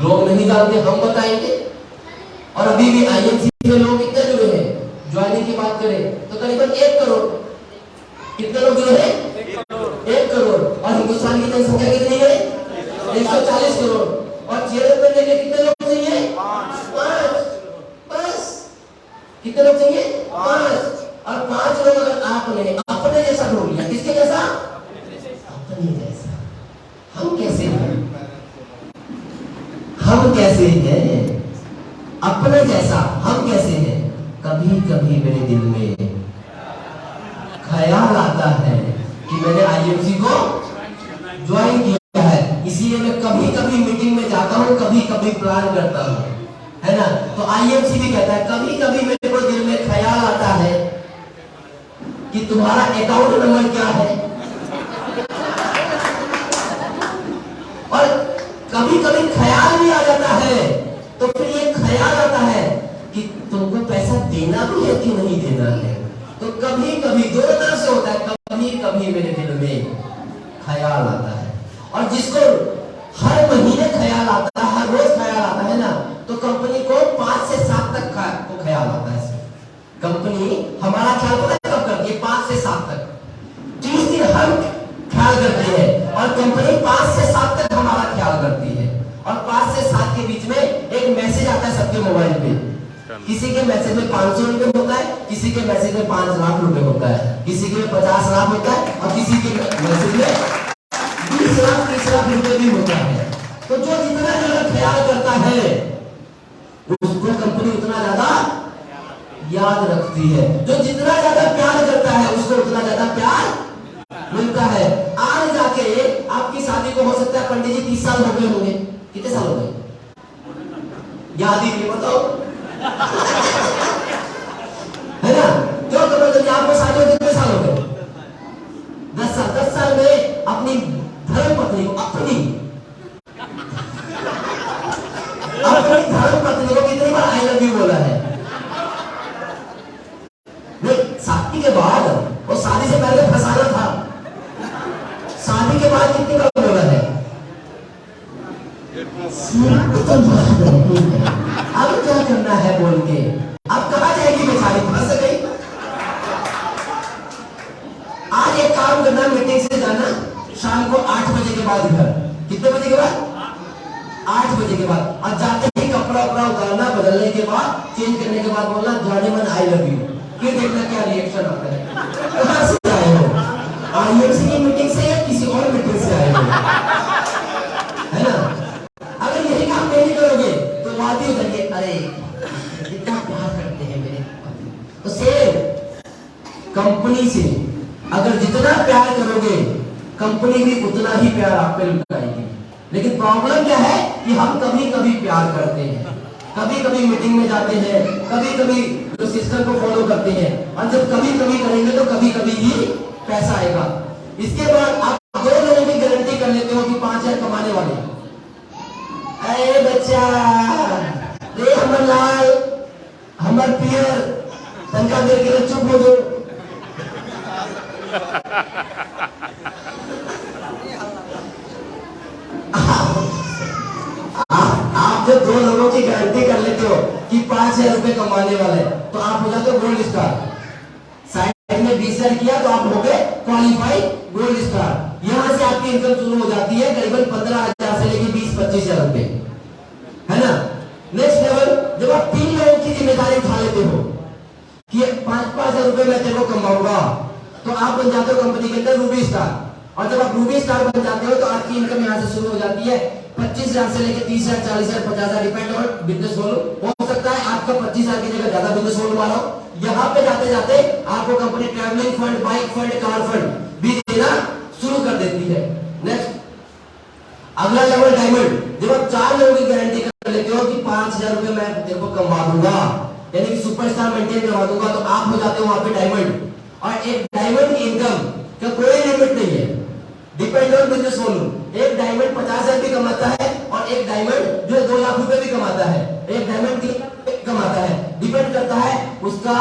लोग नहीं जानते हम बताएंगे। और अभी भी आईएमसी में लोग कितने जुड़े हैं? ज्वाइनिंग की बात करें तो करीबन 1 करोड़। कितने लोग जुड़े हैं? 1 करोड़। और हिंदुस्तान की जनसंख्या कितनी है? 140 करोड़। और चेयरमैन के लिए कितने लोग चाहिए? 5। बस कितने लोग चाहिए? 5। और 5 लोग अगर आपने अपने जैसा ढूंढ लिया, किसके जैसा? अपने जैसा। हम कैसे हैं? हम कैसे हैं? अपने जैसा हम कैसे हैं? कभी कभी मेरे दिल में ख्याल आता है कि मैंने आईएमसी को ज्वाइन किया है, इसीलिए मैं कभी कभी मीटिंग में जाता हूँ, कभी कभी प्लान करता हूँ, है ना। तो आईएमसी भी कहता है कभी कभी मेरे को दिल में ख्याल आता है कि तुम्हारा अकाउंट नंबर क्या है, और कभी कभी ख्याल भी आ जाता है, तो फिर ये ख्याल आता है कि तुमको पैसा देना भी है कि नहीं देना है। तो कभी कभी दो तरह से होता है, कभी कभी मेरे दिल में ख्याल आता है। और जिसको हर महीने ख्याल आता है, हर रोज ख्याल आता है ना, तो कंपनी को 5 से 7 तक को ख्याल आता है। कंपनी हमारा ख्याल पता है कब करती है? 5 से 7 तक। 30 दिन हम ख्याल करती है और कंपनी 5 से 7 तक हमारा ख्याल करती है। और 5 से 7 के बीच में एक मैसेज आता है सबके मोबाइल पे। किसी के मैसेज में 500 रुपए होता है, किसी के मैसेज में 5 लाख रुपए होता है, किसी के 50 लाख होता है, और किसी के मैसेज में 20 लाख 30 लाख रुपए भी होता है। तो जो जितना ज्यादा ख्याल करता है उसको कंपनी उतना ज्यादा याद रखती है। जो जितना ज्यादा प्यार करता है उसको उतना ज्यादा प्यार मिलता है। आज जाके आपकी शादी को हो सकता है पंडित जी 30 साल हो गए होंगे, कितने साल हो गए याद ही नहीं, बताओ है ना। क्यों करोगे आपको शादी को कितने साल हो गए? 10 साल। 10 साल में अपनी धर्म पत्नी को अपनी धर्म पत्नी को कितनी बार आई लव यू बोला है? शादी के बाद, और शादी से पहले फंसाना था, शादी के बाद कितनी बार बोला है? अब क्या करना है बोल के, अब कहा जाएगी बेचारी, फंस गई। आज एक काम करना, मीटिंग से जाना शाम को 8 बजे के बाद घर। कितने बजे के बाद? 8 बजे के बाद। और जाते ही कपड़ा उपड़ा उतारना, बदलने के बाद, चेंज करने के बाद बोलना जाने मन आई लव यू। फिर देखना क्या रिएक्शन आता है। कहां से आए हो? आईएमसी की मीटिंग से या किसी और मीटिंग से आए हो? है ना। अगर यही काम नहीं करोगे तो बात ही हो जाएगी, अरे इतना प्यार करते हैं मेरे। तो सेम कंपनी से अगर जितना प्यार करोगे कंपनी भी उतना ही प्यार आप पे लुटाएगी। लेकिन प्रॉब्लम क्या है कि हम कभी कभी प्यार करते हैं, कभी कभी मीटिंग में जाते हैं, कभी कभी जो सिस्टम को फॉलो करते हैं, और जब कभी कभी करेंगे तो कभी कभी ही पैसा आएगा। इसके बाद आप 2 लोगों की गारंटी कर लेते हो कि 5000 कमाने वाले। अरे बच्चा, रे हमर लाल, हमर पियर, तनका देर के लिए चुप हो दो। आप जब 2 लोगों की गारंटी कर लेते हो कि 5000 रुपए कमाने वाले, तो आप हो जाते हो गोल्ड स्टार। साइड में 20,000 किया तो आप हो गए क्वालिफाइड गोल्ड स्टार। यहां से आपकी इनकम शुरू हो जाती है करीबन 15,000 से लेकर 20-25,000 रुपए, है ना। नेक्स्ट लेवल, जब आप 3 लोगों की जिम्मेदारी उठा लेते हो कि 5,000 रुपए मैं तेरे को कमाऊंगा, तो आप बन जाते हो कंपनी के अंदर रूबी स्टार। और जब आप रूबी स्टार बन जाते हो तो आपकी इनकम यहां से शुरू हो जाती है 25,000 से लेकर 30,000, 40,000, 50,000, डिपेंड ऑन बिजनेस वॉल्यूम। हो सकता है आपका 25,000 की जगह ज्यादा बिजनेस वॉल्यूम वाला हो। यहाँ पे जाते जाते आपको company travelling fund, bike fund, car fund भी देना शुरू कर देती है। नेक्स्ट, अगला लेवल डायमंड। जब आप 4 लोगों की गारंटी कर लेते हो कि 5,000 रुपए मैं तेरे को कमा दूंगा, यानी कि सुपरस्टार मेंटेन करवा दूंगा, तो आप हो जाते हो वहां पे डायमंड। और एक डायमंड की इनकम का कोई लिमिट नहीं है, डिपेंड ऑन बिजनेस वॉल्यूम। एक डायमंड 50,000 भी कमाता है और एक डायमंड जो 2 लाख रुपए भी कमाता है। एक डायमंड 3 लाख कमाता है, डिपेंड करता है उसका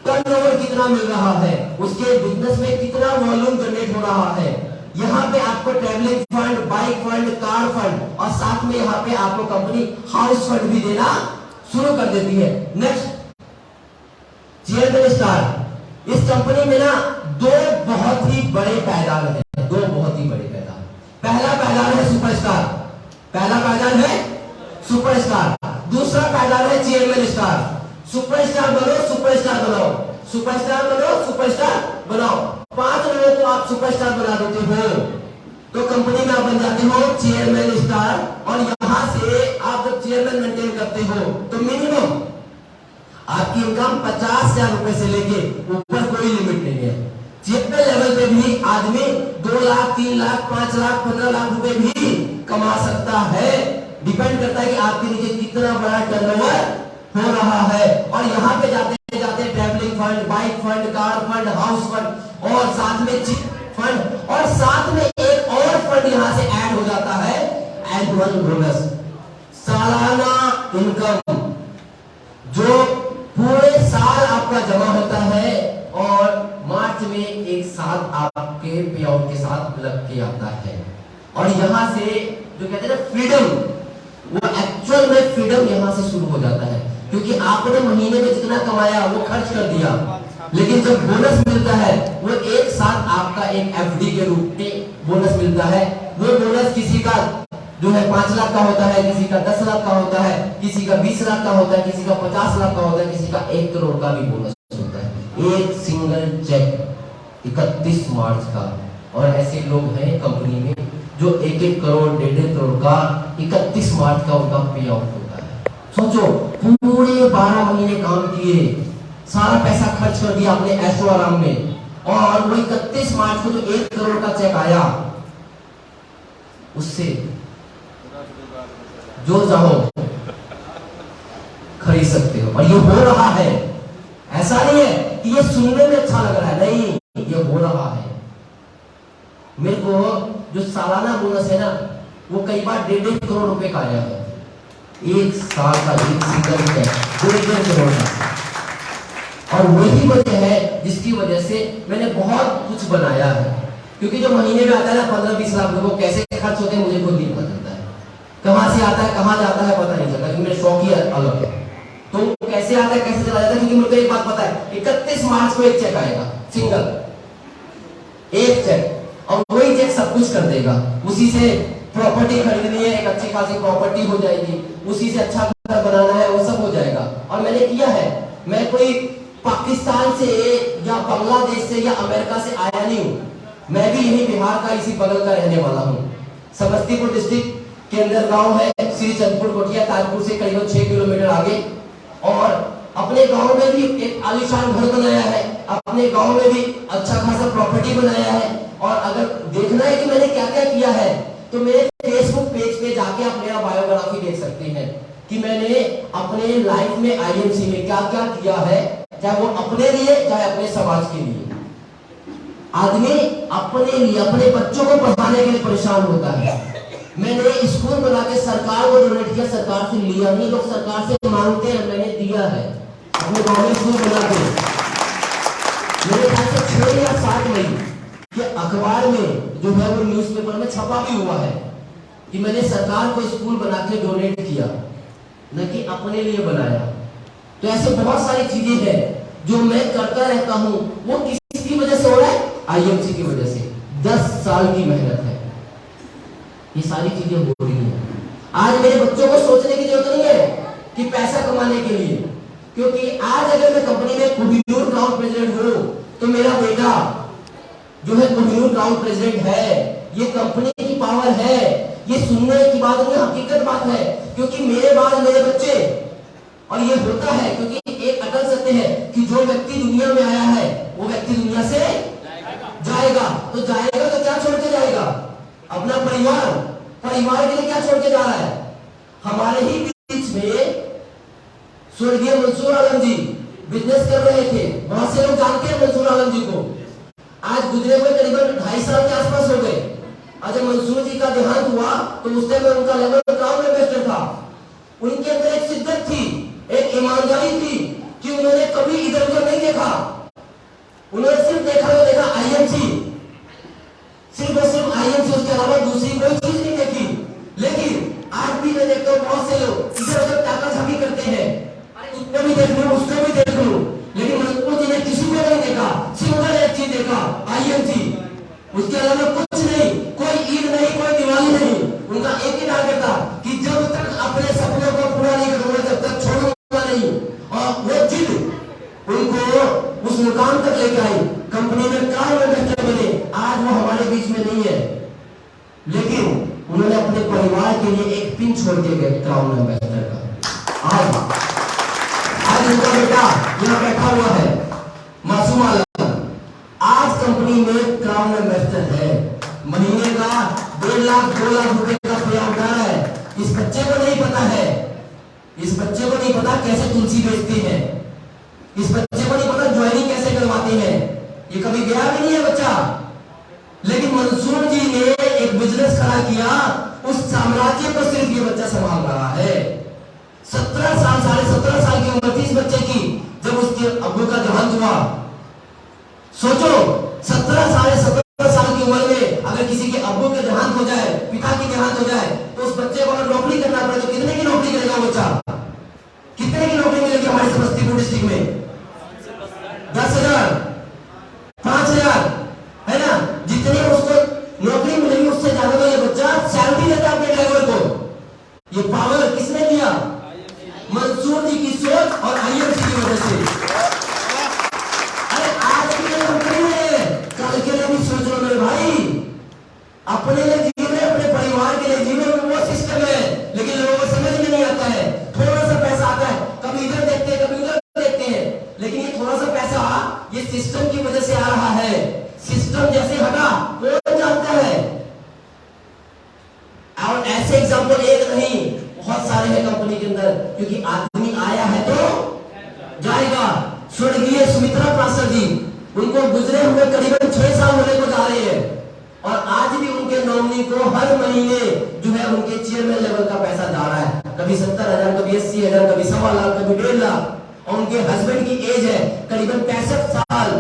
टर्नओवर कितना मिल रहा है, उसके बिजनेस में कितना वॉल्यूम जनरेट हो रहा है। यहाँ पे आपको travelling fund, bike fund, car fund, और साथ में यहाँ पे आपको कंपनी हाउस फंड भी देना शुरू कर देती है। Next, chairman star. इस कंपनी में ना 2 बहुत ही बड़े पायदान है, 2 बहुत ही बड़े पायदान। पहला पायदान है सुपरस्टार, पहला पायदान है सुपरस्टार। दूसरा पायदान है चेयरमैन स्टार। सुपरस्टार बनो, सुपरस्टार बनाओ, सुपरस्टार बनो, सुपरस्टार बनाओ। 5 लोगों को आप सुपरस्टार बना देते हो तो कंपनी में आप बन जाते हो चेयरमैन स्टार। और यहां से आप जब चेयरमैन मेंटेन करते हो तो मिनिमम आपकी इनकम 50,000 रुपए से लेके ऊपर कोई लिमिट नहीं है। रुपए भी आदमी 2 लाख 3 लाख 5 लाख 15 लाख रुपए भी कमा सकता है। डिपेंड करता है कि आपके नीचे कितना बड़ा टर्नओवर हो रहा है। और यहाँ पे जाते जाते travelling fund, bike fund, car fund, house fund और साथ में चिट फंड और साथ में एक और फंड यहाँ से ऐड हो जाता है, एनुअल बोनस, सालाना इनकम, जो पूरे साल आपका जमा होता है और मार्च में एक साथ आपके पे आउट के साथ लग के आता है। और यहाँ से जो कहते हैं ना फ्रीडम, वो एक्चुअल में फ्रीडम यहाँ से शुरू हो जाता है, क्योंकि आपने महीने में जितना कमाया वो खर्च कर दिया, लेकिन जब बोनस मिलता है वो एक साथ आपका एक एफडी के रूप में बोनस मिलता है। वो बोनस किसी का जो है 5 लाख का होता है, किसी का 10 लाख का होता है, किसी का 20 लाख का होता है, किसी का 50 लाख का होता है, किसी का 1 करोड़ का भी बोनस होता है। एक सिंगल चेक 31 मार्च का। और ऐसे लोग हैं कंपनी में जो 1-1 करोड़ 1.5 करोड़ का 31 मार्च का उनका पे आउट होता है। सोचो, पूरे 12 महीने काम किए, सारा पैसा खर्च कर दिया अपने ऐशो आराम में, और वो 31 मार्च को जो 1 करोड़ का चेक आया, उससे जो चाहो खरीद सकते हो। और ये हो रहा है, ऐसा नहीं है कि ये सुनने में अच्छा लग रहा है, नहीं, ये हो रहा है। मेरे को जो सालाना बोनस है ना, वो कई बार 1.5 करोड़ रुपए का आया है, एक साल का, एक सिंगल चेक 1.5 करोड़ का। और वही वजह है जिसकी वजह से मैंने बहुत कुछ बनाया है, क्योंकि जो महीने में आता है ना 15-20 लाख रुपए, कैसे खर्च होते हैं मुझे खुद नहीं पता चलता है, कहां से आता है कहां जाता है पता नहीं चलता, क्योंकि मेरे शौक ही अलग है। तो कैसे आता है कैसे चला जाता है, क्योंकि मुझे एक बात पता है, 31 मार्च को एक चेक आएगा, सिंगल एक चेक, और वही चेक सब कुछ कर देगा। उसी से प्रॉपर्टी खरीदनी है, एक अच्छी खासी प्रॉपर्टी हो जाएगी, उसी से अच्छा घर बनाना है, वो सब हो जाएगा। और मैंने किया है, मैं कोई पाकिस्तान से या बांग्लादेश से या अमेरिका से आया नहीं हूँ, मैं भी यही बिहार का इसी बगल का रहने वाला हूँ। समस्तीपुर डिस्ट्रिक्ट के अंदर गांव है श्री चंदपुर कोटिया, ताजपुर से करीबन 6 किलोमीटर आगे। और अपने गांव में भी एक आलीशान घर बनाया है, अपने गांव में भी अच्छा खासा प्रॉपर्टी बनाया है। और अगर देखना है कि मैंने क्या क्या किया है, तो मेरे फेसबुक पेज पे जाके आप मेरा बायोग्राफी देख सकते हैं कि मैंने अपने लाइफ में आईएमसी में क्या क्या किया है, चाहे वो अपने लिए चाहे अपने समाज के लिए। आदमी अपने लिए, अपने बच्चों को पढ़ाने के लिए परेशान होता है। मैंने स्कूल बना के सरकार को डोनेट किया, सरकार से लिया नहीं, लोग सरकार से मांगते हैं, मैंने दिया है अपने गांव में स्कूल बना के। मेरे ख्याल से 6 या 7 मई के अखबार में जो है वो न्यूज़पेपर में छपा भी हुआ है कि मैंने सरकार को स्कूल बना के डोनेट किया, न कि अपने लिए बनाया। तो ऐसे बहुत सारी चीजें हैं जो मैं करता रहता हूं, वो किसकी वजह से हो रहा है, आईएमसी की वजह से। 10 साल की मेहनत है, ये सारी चीजें हो रही हैं। आज मेरे बच्चों को सोचने की जरूरत नहीं है कि पैसा कमाने के लिए, क्योंकि आज अगर मैं कंपनी में कोहिनूर क्राउन प्रेसिडेंट हूं, तो मेरा बेटा जो है कोहिनूर क्राउन प्रेसिडेंट है। ये कंपनी की पावर है, ये सुनने की बात नहीं, हकीकत बात है, क्योंकि मेरे बाद मेरे बच्चे। और ये होता है क्योंकि एक अटल सत्य है कि जो व्यक्ति दुनिया में आया है वो व्यक्ति दुनिया से जाएगा। तो जाएगा तो क्या छोड़ के जाएगा, अपना परिवार। परिवार के लिए क्या छोड़ के जा रहा है, हमारे ही बीच में स्वर्गीय मंसूर आलम जी बिजनेस कर रहे थे, बहुत से लोग जानते हैं मंसूर आलम जी को। आज गुजरे हुए करीबन 2.5 साल के आसपास हो गए। आज जब मंसूर जी का देहांत हुआ तो उस टाइम उनका लेवल क्राउन इन्वेस्टर था। उनके अंदर एक शिद्दत थी, एक ईमानदारी थी कि उन्होंने कभी इधर उधर नहीं देखा। उन्होंने सिर्फ देखा आईएमसी, सिर्फ और सिर्फ आईएमसी, उसके अलावा दूसरी कोई चीज नहीं देखी। लेकिन आज भी मैं देखता हूँ बहुत से लोग इधर उधर ताकाझाकी करते हैं, उसको भी देख लूं उसको भी देख लूं, लेकिन मंसूर जी ने किसी को नहीं देखा, सिंगल एक चीज देखा, आईएमसी। उसके अलावा कुछ नहीं, कोई ईद नहीं, कोई दिवाली नहीं। उनका एक ही टारगेट था कि जब तक अपने सपनों को पूरा नहीं करूंगा तब तक छोड़ूंगा नहीं। और वो जिद उनको उस मुकाम तक लेके आई, कंपनी में कार इन्वेस्टर बने। आज वो हमारे बीच में नहीं है, लेकिन उन्होंने अपने परिवार के लिए एक पिन छोड़ के गए क्राउन इन्वेस्टर का। आज उनका बेटा यहाँ बैठा हुआ है, मासूम आलम। आज कंपनी कंपनी में काम में व्यस्त है, महीने का 1.5 लाख 2 लाख रुपए का पेड़ उठा रहा है। इस बच्चे को नहीं पता है, इस बच्चे को नहीं पता कैसे तुलसी बेचते हैं, इस बच्चे को नहीं पता ज्वाइनिंग कैसे करवाते हैं, ये कभी गया भी नहीं है बच्चा। लेकिन मंसूर जी ने एक बिजनेस खड़ा किया, उस साम्राज्य को सिर्फ ये बच्चा संभाल रहा है। 17 साल 17.5 साल की उम्र थी इस बच्चे की जब उसके अब्बू का देहांत हुआ। सोचो 17 साल की उम्र में अगर किसी के अब्बू के देहांत हो जाए, पिता की देहांत हो जाए, तो उस बच्चे को अगर नौकरी करना पड़े तो कितने की नौकरी करेगा बच्चा? कितने की नौकरी मिलेगी हमारे समस्तीपुर डिस्ट्रिक्ट में? 10,000 5,000 है ना? जितनी उसको नौकरी मिलेगी उससे ज्यादा तो ये बच्चा सैलरी देता है अपने ड्राइवर को। ये पावर किसने दिया? मंसूर जी की सोच और आईएमसी की वजह से। अरे आज की नौकरी है, कल के लिए भी सोच लो मेरे भाई। अपने लिए जीवे, अपने परिवार के लिए जीवे, वो सिस्टम है। लेकिन लोगों को समझ में नहीं आता है। थोड़ा सा पैसा आता है, कभी इधर देखते हैं कभी उधर देखते हैं, लेकिन ये थोड़ा सा पैसा ये सिस्टम की वजह से आ रहा है। सिस्टम जैसे हटा कौन जानता है? और ऐसे एग्जाम्पल एक नहीं बहुत सारे हैं कंपनी के अंदर, क्योंकि आदमी आया है तो जाएगा। स्वर्गीय सुमित्रा प्रासर जी, उनको गुजरे हुए करीबन 6 साल होने को जा रहे हैं और आज भी उनके नॉमिनी को हर महीने जो है उनके चेयरमैन लेवल का पैसा जा रहा है। कभी 70,000, कभी 80,000, कभी 1.25 लाख, कभी 1.5 लाख। और उनके हस्बैंड की एज है करीबन 65 साल।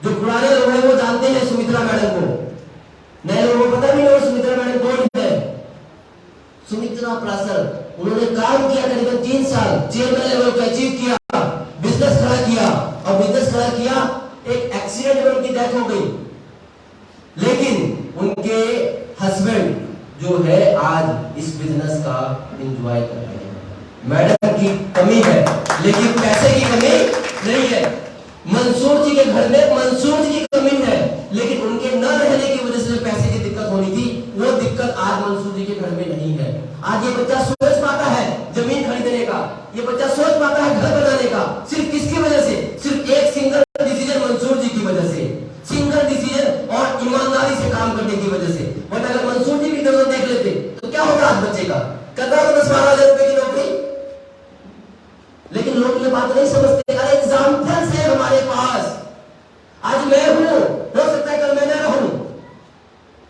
जो पुराने लोग हैं वो जानते हैं सुमित्रा मैडम को, नए लोगों को पता भी नहीं सुमित्रा मैडम कौन है। सुमित्रा प्रासर, उन्होंने काम किया करीबन 3 साल, चेयरमैन लेवल को अचीव किया, बिजनेस खड़ा किया और बिजनेस खड़ा किया, एक एक्सीडेंट में उनकी डेथ हो गई। लेकिन उनके हस्बैंड जो है आज इस बिजनेस का एंजॉय कर रहे हैं। मैडम की कमी है लेकिन पैसे की कमी नहीं है। मंसूर जी के घर में मंसूर जी की कमी है, लेकिन उनके न रहने की वजह से पैसे की दिक्कत होनी थी, वो दिक्कत आज मंसूर जी के घर में नहीं है। आज ये बच्चा सोच पाता है जमीन खरीदने का, ये बच्चा सोच पाता है घर बनाने का, सिर्फ किसकी वजह से? सिर्फ एक सिंगल डिसीजन मंसूर जी की वजह से, सिंगल डिसीजन और ईमानदारी से काम करने की वजह से। बट अगर मंसूर जी भी इधर देख लेते तो क्या होगा आज बच्चे का? करता तो 10-12,000 रुपए की नौकरी। लेकिन लोग ये बात नहीं समझते। अरे एग्जाम्पल्स है हमारे पास। आज मैं हूं, हो सकता है कल मैं ना रहूं,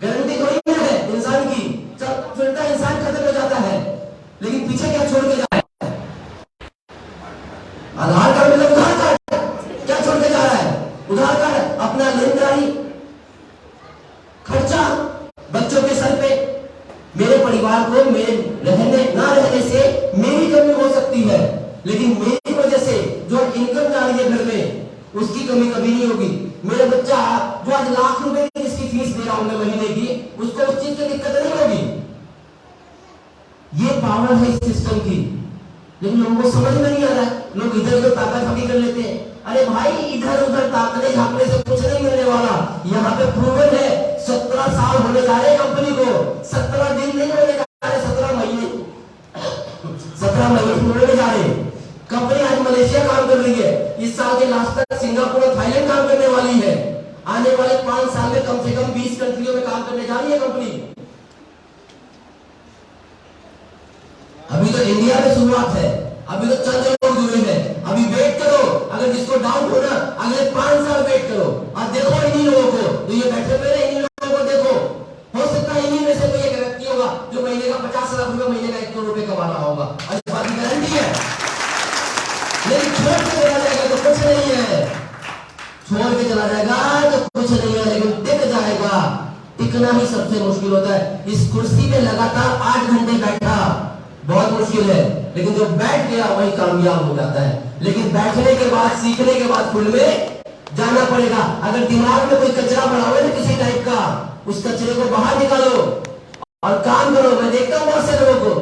गारंटी थोड़ी ना है इंसान की। सब फिरता इंसान खत्म हो जाता है, लेकिन पीछे क्या छोड़ के जा रहा है? आधार कार्ड मतलब उधार कार्ड क्या छोड़ के जा रहा है? उधार कार्ड, अपना लेनदारी, खर्चा बच्चों के सर पे। मेरे परिवार को मेरे रहने ना रहने से मेरी कमी हो सकती है, लेकिन मेरी वजह से जो इनकम जा रही है घर में उसकी कमी कभी नहीं होगी। मेरा बच्चा जो आज लाख रुपए की इसकी फीस दे रहा हूं मैं महीने की, उसको उस चीज की दिक्कत नहीं होगी। ये पावर है इस सिस्टम की, लेकिन लोगों को समझ में नहीं आ रहा है। लोग इधर उधर ताका-झाकी कर लेते हैं। अरे भाई इधर उधर ताकने झांकने से कुछ नहीं मिलने वाला। यहाँ पे प्रूवन है 17 साल होने जा रहे कंपनी को, 17 दिन नहीं होने जा रहे, 17 महीने 17 महीने होने जा रहे। कंपनी आज मलेशिया काम कर रही है, इस साल के लास्ट तक सिंगापुर और थाईलैंड काम करने वाली है। आने वाले 5 साल में कम से कम 20 कंट्रियों में काम करने जा रही है कंपनी। अभी तो इंडिया में शुरुआत है, अभी तो चंद लोग जुड़े हैं। अभी वेट करो, अगर जिसको डाउट हो ना अगले 5 साल वेट करो और देखो इन्हीं लोगों को तो ये बैठे हुए इन्हीं लोगों को देखो। हो सकता है इन्हीं में से कोई एक व्यक्ति होगा जो महीने का 50 लाख रुपए, महीने का 1 करोड़ रुपए कमा रहा होगा, और इस बात की गारंटी है। लेकिन छोड़ के चला जाएगा तो कुछ नहीं है, छोड़ के चला जाएगा तो कुछ नहीं है, लेकिन टिक जाएगा। टिकना ही सबसे मुश्किल होता है। इस कुर्सी पे लगातार 8 घंटे बैठा बहुत मुश्किल है, लेकिन जो बैठ गया वही कामयाब हो जाता है। लेकिन बैठने के बाद, सीखने के बाद फील्ड में जाना पड़ेगा। अगर दिमाग में कोई कचरा पड़ा हुआ है किसी टाइप का, उस कचरे को बाहर निकालो और काम करो। मैं देखता हूँ बहुत से लोगों को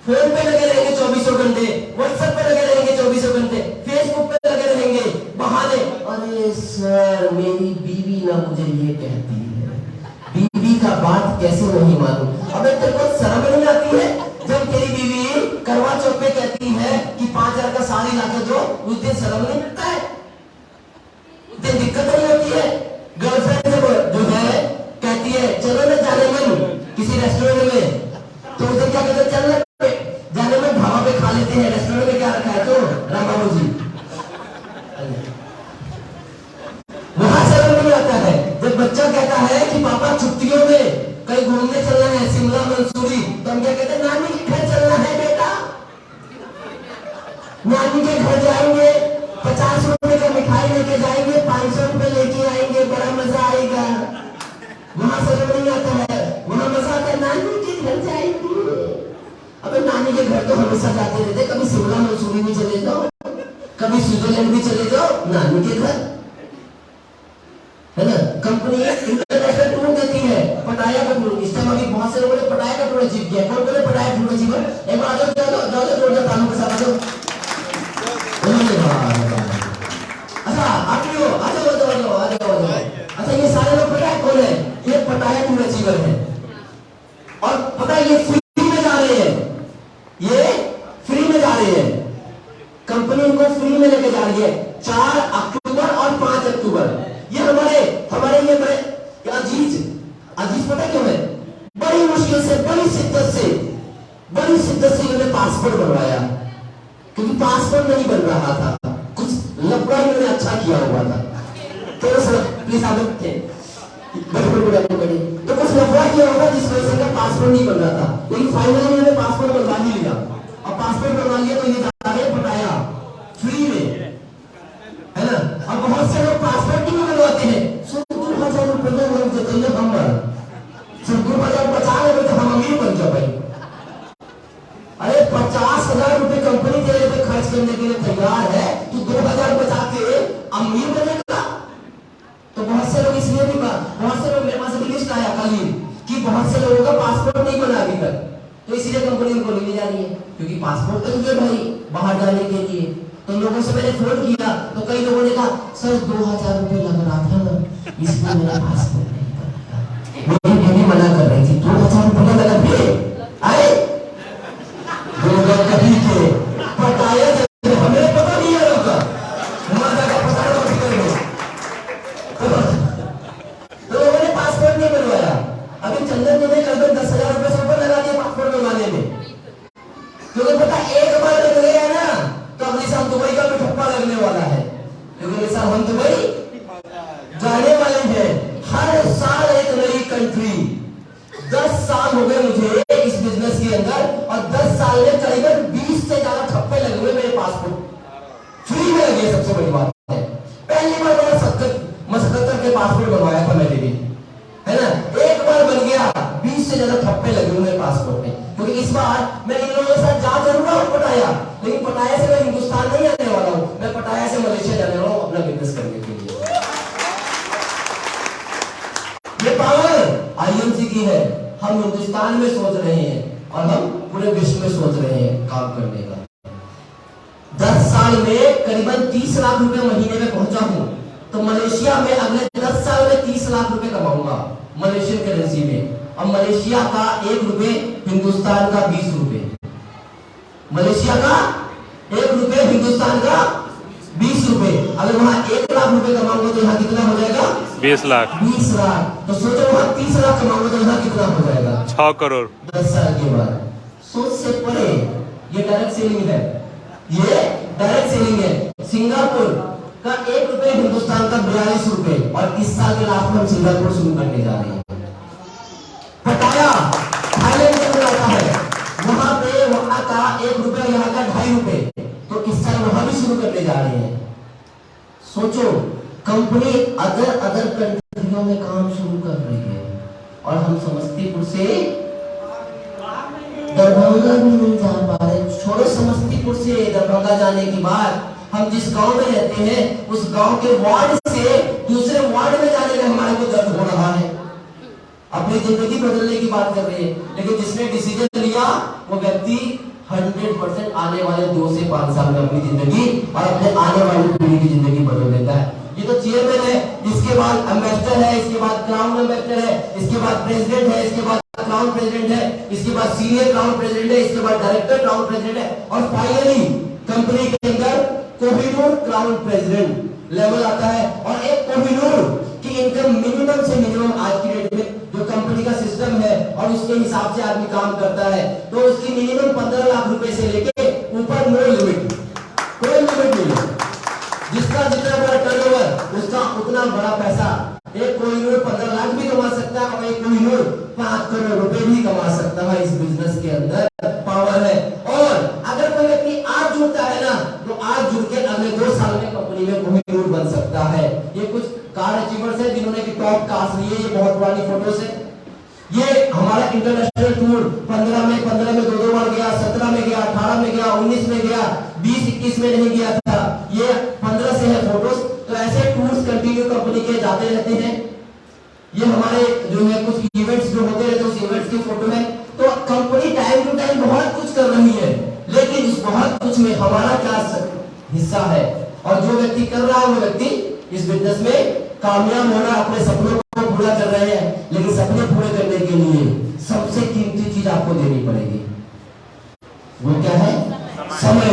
फोन पे लगे रहेंगे 24 घंटे, व्हाट्सएप पे लगे रहेंगे 24 घंटे, फेसबुक पे लगे रहेंगे, बहाने। अरे सर मेरी बीवी ना मुझे ये कहती है, बीवी का बात कैसे नहीं मानूं? अबे तेरे को शर्म नहीं आती है जब तेरी बीवी करवा चौथ पे कहती है कि 5,000 का साड़ी लाके दो? उस दिन शर्म नहीं मिलता है? उस दिन दिक्कत नहीं होती है? आता है जब बच्चा कहता है कि पापा छुट्टियों में कहीं घूमने चलना है, शिमला मंसूरी, तो हम क्या कहते हैं, नानी के घर चलना है बेटा, नानी के घर जाएंगे, 50 रुपए का मिठाई लेके जाएंगे, 500 रुपए लेके आएंगे, बड़ा मजा आएगा। वहां समझ नहीं आता है, वहां मजा आता है, नानी के घर जाएंगे। अबे नानी के घर तो हमेशा जाते रहते, कभी शिमला मंसूरी भी चले जाओ, कभी स्विट्जरलैंड भी चले जाओ, नानी के घर है ना। कंपनी इंटरनेशनल टूर देती है, पटाया का टूर। इस टाइम अभी बहुत से लोगों ने पटाया का टूर अचीव किया। कौन बोले पटाया टूर अचीव? एक बार आ जाओ, जाओ जोड़ दो तालों के साथ आ जाओ। अच्छा आप भी हो, आ जाओ। अच्छा ये सारे लोग पता है कौन है? ये पटाया टूर अचीवर है। और पता है ये फ्री में जा रहे हैं, ये फ्री में जा रहे हैं, कंपनी इनको फ्री में लेके जा रही है। 4 अक्टूबर और 5 अक्टूबर ये हमारे ये बड़े अजीज पता क्यों है? बड़ी मुश्किल से, बड़ी शिद्दत से इन्होंने पासपोर्ट बनवाया, क्योंकि पासपोर्ट नहीं बन रहा था, कुछ लफड़ा इन्होंने अच्छा किया हुआ था। तो प्लीज आप तो कुछ लफड़ा किया होगा जिस वजह से पासपोर्ट नहीं बन रहा था, लेकिन फाइनली इन्होंने पासपोर्ट बनवा ही लिया। और पासपोर्ट बनवा लिया तो ये जा रहे पटाया फ्री में, है ना। अब बहुत से लोग पासपोर्ट नहीं बनवाते हैं, 2,000 रुपये लग जाते हैं, हम 2,000 बचा लेंगे तो हम अमीर बन जाओ भाई। अरे 50,000 रुपये कंपनी तेरे पे खर्च करने के लिए तैयार है, तू 2,000 बचा के अमीर बनेगा। तो बहुत से लोग इसलिए भी, बहुत से लोग, मेरे पास अभी लिस्ट आया कल ही कि बहुत से लोगों का पासपोर्ट नहीं बना अभी तक, तो इसीलिए कंपनी उनको ले जा रही है, क्योंकि पासपोर्ट तो ये भाई बाहर जाने के लिए। तो लोगों से मैंने फोन किया तो कई लोगों ने कहा सर 2,000 रुपये लग रहा था ना, इसलिए मेरा पासपोर्ट नहीं बना। मेरी बीवी मना कर रही थी, 2,000 रुपये लगा फिर आए 2,000 कभी के पटाया, हमें पता नहीं है लोग का माता का पता नहीं करेंगे। तो लोगों ने पासपोर्ट नहीं बनवाया। अभी चंदन जी ने कल 10,000 रुपये से ऊपर लगा दिया पासपोर्ट बनवाने में, क्योंकि पता एक बार लग गया ना तो अगले साल दुबई का भी ठप्पा लगने वाला है, क्योंकि अगले साल हम दुबई जाने वाले हैं। हर साल एक नई कंट्री। 10 साल हो गए मुझे इस बिजनेस के अंदर, और 10 साल में करीबन 20 से ज्यादा ठप्पे लगे हुए मेरे पासपोर्ट फ्री में लगे। सबसे बड़ी बात है, पहली बार मैंने मशक्कत करके पासपोर्ट बनवाया था मैंने भी, है ना। एक बार बन गया, 20 से ज्यादा ठप्पे लगे हुए पासपोर्ट में, क्योंकि इस बार मैं इन लोगों के साथ जा जरूर रहा हूं पटाया, लेकिन पटाया से मैं हिंदुस्तान नहीं आने वाला हूं, मैं पटाया से मलेशिया जाने वाला हूं अपना बिजनेस करने के लिए। ये पावर आईएमसी की है। हम हिंदुस्तान में सोच रहे हैं और हम पूरे विश्व में सोच रहे हैं काम करने का। 10 साल में करीबन 30 लाख रुपए महीने में पहुंचा हूं, तो मलेशिया में अगले 10 साल में 30 लाख रुपए कमाऊंगा मलेशियन करेंसी में। अब मलेशिया का 1 रुपए, हिंदुस्तान का 20 रुपए। मलेशिया का 1 रुपए, हिंदुस्तान का 20 रुपए। अगर वहां 1 लाख रुपए कमाऊंगा तो यहाँ कितना हो जाएगा? 20 लाख। 20 लाख। तो सोचो वहां 30 लाख कमाऊंगा तो यहाँ कितना हो जाएगा? 6 करोड़। 10 साल के बाद। सोच से परे ये डायरेक्ट सेलिंग है, ये डायरेक्ट सेलिंग है। सिंगापुर का 1 रुपए, हिंदुस्तान का 42 रुपए, और इस साल के लास्ट में हम सिंगापुर शुरू करने जा रहे हैं। पटाया थाईलैंड के अंदर आता है, वहां पे वहां का 1 रुपए, यहाँ का 2.5 रुपए, तो इस साल वहां भी शुरू करने जा रहे हैं। सोचो कंपनी अदर कंट्रियों में काम शुरू कर रही है, और हम समस्तीपुर से दरभंगा भी नहीं जा पा रहे। छोड़ो समस्तीपुर से दरभंगा जाने के बाद, हम जिस गांव में रहते हैं उस गांव के वार्ड से दूसरे वार्ड में जाने में हमारे को दर्द हो रहा है। अपनी जिंदगी बदलने की बात कर रहे हैं, लेकिन जिसने डिसीजन लिया वो व्यक्ति 100% आने वाले 2 से 5 साल में अपनी जिंदगी और अपने आने वाली पीढ़ी की जिंदगी बदल देता है। ये तो चेयरमैन है, इसके बाद एम्बेसडर है, इसके बाद क्राउन एम्बेसडर है, इसके बाद प्रेसिडेंट है, इसके बाद क्राउन प्रेसिडेंट है, इसके बाद सीनियर क्राउन प्रेसिडेंट है, इसके बाद डायरेक्टर क्राउन प्रेसिडेंट है, और फाइनली कंपनी के अंदर कोहिनूर क्राउन प्रेसिडेंट लेवल आता है। और एक कोहिनूर की इनकम मिनिमम से मिनिमम आज की डेट में जो कंपनी का सिस्टम है और उसके हिसाब से आदमी काम करता है, तो उसकी मिनिमम 15 लाख रुपए से लेके ऊपर नो लिमिट, कोई लिमिट नहीं है। जिसका जितना बड़ा टर्नओवर उसका उतना बड़ा पैसा। के अंदर पावर है। और अगर कोई व्यक्ति आज जुड़ता है ना, तो आज जुड़ के अगले 2 साल में कंपनी में कोहिनूर बन सकता है। ये कुछ कार अचीवर्स है जिन्होंने की टॉप कार्स लिए, ये बहुत पुरानी फोटोज है। ये हमारा इंटरनेशनल टूर 15 में 2 बार गया, 17 में गया, 18 में गया, 19 में गया, 20-21 में नहीं गया था। ये 15 से है फोटोज। तो ऐसे टूर्स कंटिन्यू कंपनी के जाते रहते हैं। ये हमारे जो है कुछ इवेंट्स जो होते रहते हैं, उस इवेंट्स की फोटो है। तो कंपनी टाइम टू टाइम बहुत कुछ कर रही है, लेकिन इस बहुत कुछ में हमारा क्या हिस्सा है? और जो व्यक्ति कर रहा है वो व्यक्ति इस बिजनेस में कामयाब होना, अपने सपनों को पूरा कर रहे हैं। लेकिन सपने पूरे करने के लिए सबसे कीमती चीज आपको देनी पड़ेगी। वो क्या है? समय।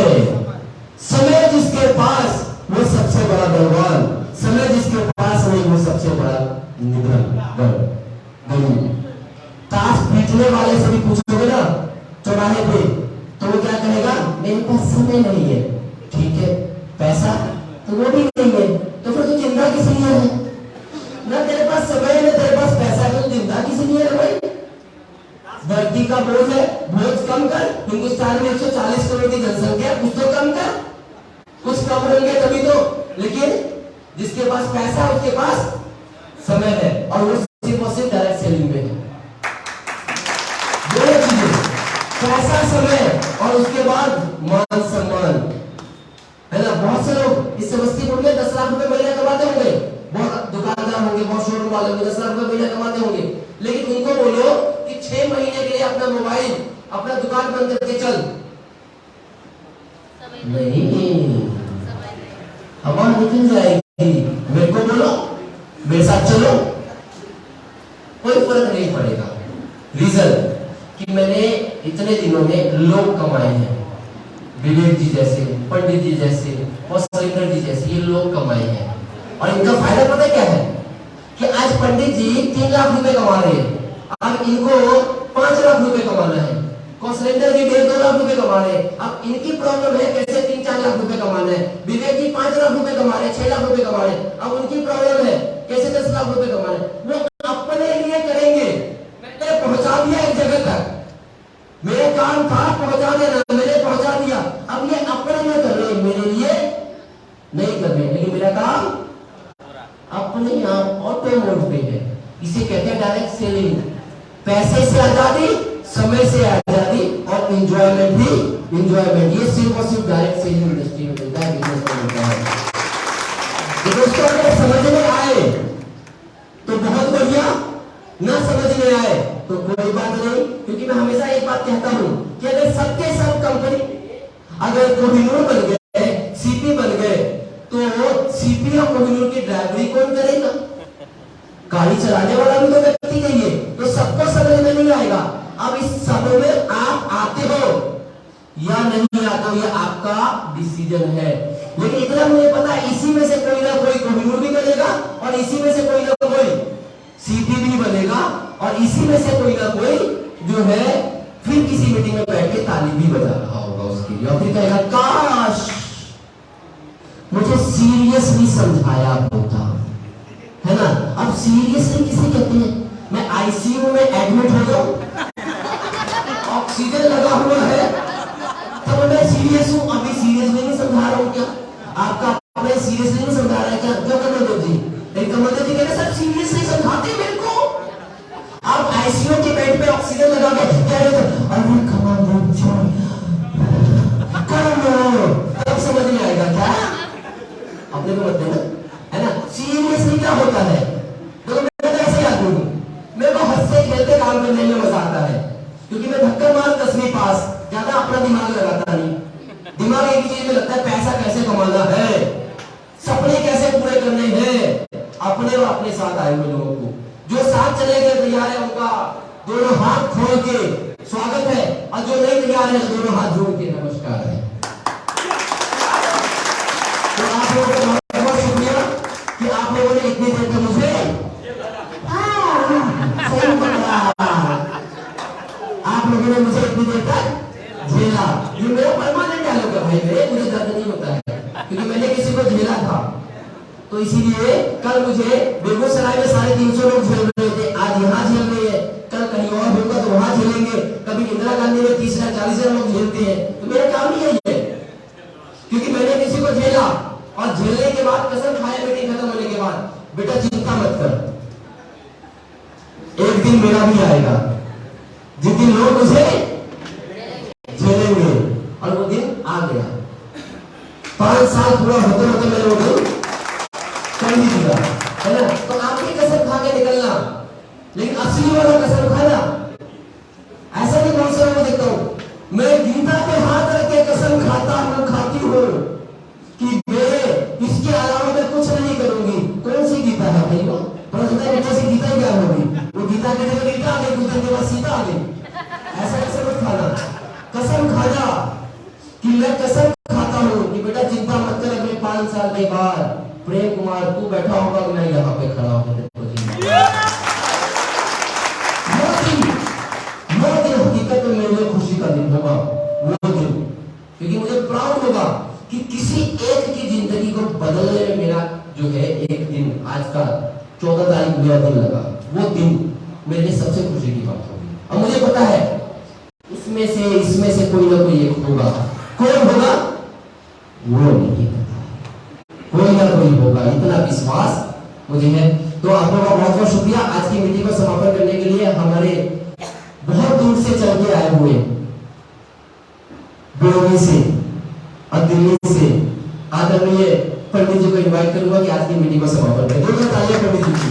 समय जिसके पास वो सबसे बड़ा बलवान, समय जिसके पास नहीं वो सबसे बड़ा निधन। ताश पीटने वाले से भी पूछोगे ना चौराहे पे, तो वो क्या कहेगा? मेरे पास समय नहीं है। ठीक है, पैसा तो वो भी नहीं है, तो फिर तू जिंदा किस लिए है? ना तेरे पास समय है, ना तेरे पास पैसा है, तो जिंदा किस लिए है भाई? धरती का बोझ है, बोझ कम कर। हिंदुस्तान में 140 करोड़ की जनसंख्या, कुछ तो कम कर। कुछ कम होंगे तभी तो। लेकिन जिसके पास पैसा है उसके पास समय है, और वो सिर्फ और सिर्फ डायरेक्ट सेलिंग में है। दो चीजें, पैसा, समय, और उसके बाद मान सम्मान, है ना। बहुत से लोग इस समस्तीपुर में 10 लाख रुपए महीना कमाते होंगे, बहुत दुकानदार होंगे, बहुत शोरूम वाले होंगे, 10 लाख रुपए महीना कमाते होंगे। लेकिन उनको बोलो कि 6 महीने के लिए अपना मोबाइल, अपना दुकान बंद करके चल, नहीं, हवा निकल जाएगी। मेरे को बोलो, मेरे साथ चलो, कोई फर्क नहीं पड़ेगा। रीजन कि मैंने इतने दिनों में लोग कमाए हैं, विवेक जी जैसे, पंडित जी जैसे, वसुंधरा जी जैसे, ये लोग कमाए हैं। और इनका फायदा पता क्या है? कि आज पंडित जी 3 लाख रुपए कमा रहे हैं, अब इनको 5 लाख रुपए कमाना है। कौशलेंद्र जी 1.5-2 लाख रुपए कमा रहे हैं, अब इनकी प्रॉब्लम है कैसे 3-4 लाख रुपए कमाना है। विवेक जी 5 लाख रुपए कमा रहे हैं, 6 लाख रुपए कमा रहे हैं, अब उनकी प्रॉब्लम है कैसे 10 लाख रुपए कमाना है। वो अपने लिए करेंगे। मैंने पहुंचा दिया एक जगह तक, मेरे काम था पहुंचा देना, मैंने पहुंचा दिया। अब ये अपने लिए कर रहे हैं, मेरे लिए नहीं कर रहे। लेकिन मेरा काम अपने आप ऑटो मोड पे है। इसे कहते हैं डायरेक्ट सेलिंग। पैसे से आजादी, समय से आजादी, और एंजॉयमेंट भी एंजॉयमेंट। ये सिर्फ और सिर्फ डायरेक्ट सेलिंग इंडस्ट्री में मिलता है, बिजनेस में मिलता है। तो दोस्तों अगर समझ में आए तो बहुत बढ़िया, ना समझ में आए तो कोई बात नहीं। क्योंकि मैं हमेशा एक बात कहता हूं कि अगर सबके सब कंपनी अगर कोहिनूर बन गए, सीपी बन गए, तो सीपी और कोहिनूर की ड्राइवरी कौन करेगा? गाड़ी चलाने वाला भी तो व्यक्ति चाहिए। तो सबको समझ में नहीं आएगा। अब इस सब में आप आते हो या नहीं आते हो, ये आपका डिसीजन है। लेकिन इतना मुझे पता है, इसी में से कोई ना कोई कोहिनूर भी बनेगा, और इसी में से कोई ना कोई सीपी भी बनेगा, और इसी में से कोई ना कोई जो है फिर किसी मीटिंग में बैठ के ताली भी बजा रहा होगा उसके लिए, और फिर कहेगा काश मुझे सीरियसली समझाया होता, है ना। अब सीरियसली किसे कहते हैं? मैं आईसीयू में एडमिट हो जाऊं, ऑक्सीजन लगा हुआ है, तब मैं सीरियस हूं। अभी सीरियसली नहीं समझा रहा हूं क्या? आपका अपने सीरियसली नहीं समझा रहा है क्या? क्यों कमलदेव जी? कमलदेव जी कहते सर सीरियसली समझाते मेरे को। आप आईसीयू के बेड पे ऑक्सीजन लगा के कह रहे थे, अरे कमलदेव जी करो, तब समझ में आएगा क्या? अपने को बताते हैं, है ना। सीरियसली क्या होता है? तो मैं ऐसे आदमी हूं, मेरे को हंसते खेलते काम करने में मजा आता है। क्योंकि मैं धक्का मार 10वीं पास, ज्यादा अपना दिमाग लगाता नहीं। दिमाग एक चीज में लगता है, पैसा कैसे कमाना है, सपने कैसे पूरे करने हैं। अपने और अपने साथ आए हुए लोगों को, जो साथ चले गए तैयार है, उनका दोनों हाथ खोल के स्वागत है, और जो नहीं तैयार है दोनों हाथ जोड़ के नमस्कार है। तो आप लोगों का बहुत बहुत शुक्रिया कि आप लोगों ने इतनी देर तक मुझे सही बताया, आप लोगों ने मुझे इतनी देर तक झेला। ये मेरा परमानेंट डायलॉग है भाई, मेरे मुझे दर्द नहीं होता है, क्योंकि मैंने किसी को झेला था। तो इसीलिए कल मुझे बेगूसराय में 350 लोग झेल रहे थे, आज यहाँ झेल रहे हैं, कल कहीं और होगा तो वहां झेलेंगे, कभी इंदिरा गांधी एक दिन मेरा भी आएगा जिस दिन लोग मुझे झेलेंगे, और वो दिन आ गया। 5 साल पूरा होते होते मैंने वो दिन कर ही दिया, है ना। तो आपकी कसम खा के निकलना, लेकिन असली वाला कसम खाना ऐसा नहीं। बहुत से लोगों को देखता हूं, मैं गीता पे हाथ रख के कसम खाती हूँ कि मैं इसके अलावा मैं कुछ नहीं करूंगी। कौन सी गीता है भाई? वो प्रश्न बेटा से गीता ही क्या होगी? वो गीता के जगह गीता आ गई, कुछ दिन के बाद सीता आ गई। ऐसा कैसे मत खाना। कसम खाना कि मैं कसम खाता हूँ कि बेटा चिंता मत कर, अगले 5 साल के बाद प्रेम कुमार तू बैठा होगा, मैं यहाँ पे खड़ा होकर हकीकत में मेरे लिए खुशी का दिन होगा वो दिन, क्योंकि मुझे प्राउड होगा कि किसी एक की जिंदगी को बदलने में मेरा जो है एक दिन, आज का 14 तारीख मेरा दिन लगा, वो दिन मेरे लिए सबसे खुशी की बात होगी। अब मुझे पता है इसमें से कोई ना कोई एक होगा। कौन होगा वो नहीं पता, कोई ना कोई होगा, इतना विश्वास मुझे है। तो आप लोगों का बहुत बहुत शुक्रिया। आज की मीटिंग को समापन करने के लिए हमारे बहुत दूर से चल के आए हुए बेरोनी से और दिल्ली से आदरणीय पंडित जी को इनवाइट करूंगा कि आज की मीटिंग को समापन करें। दो तालियां पंडित जी की।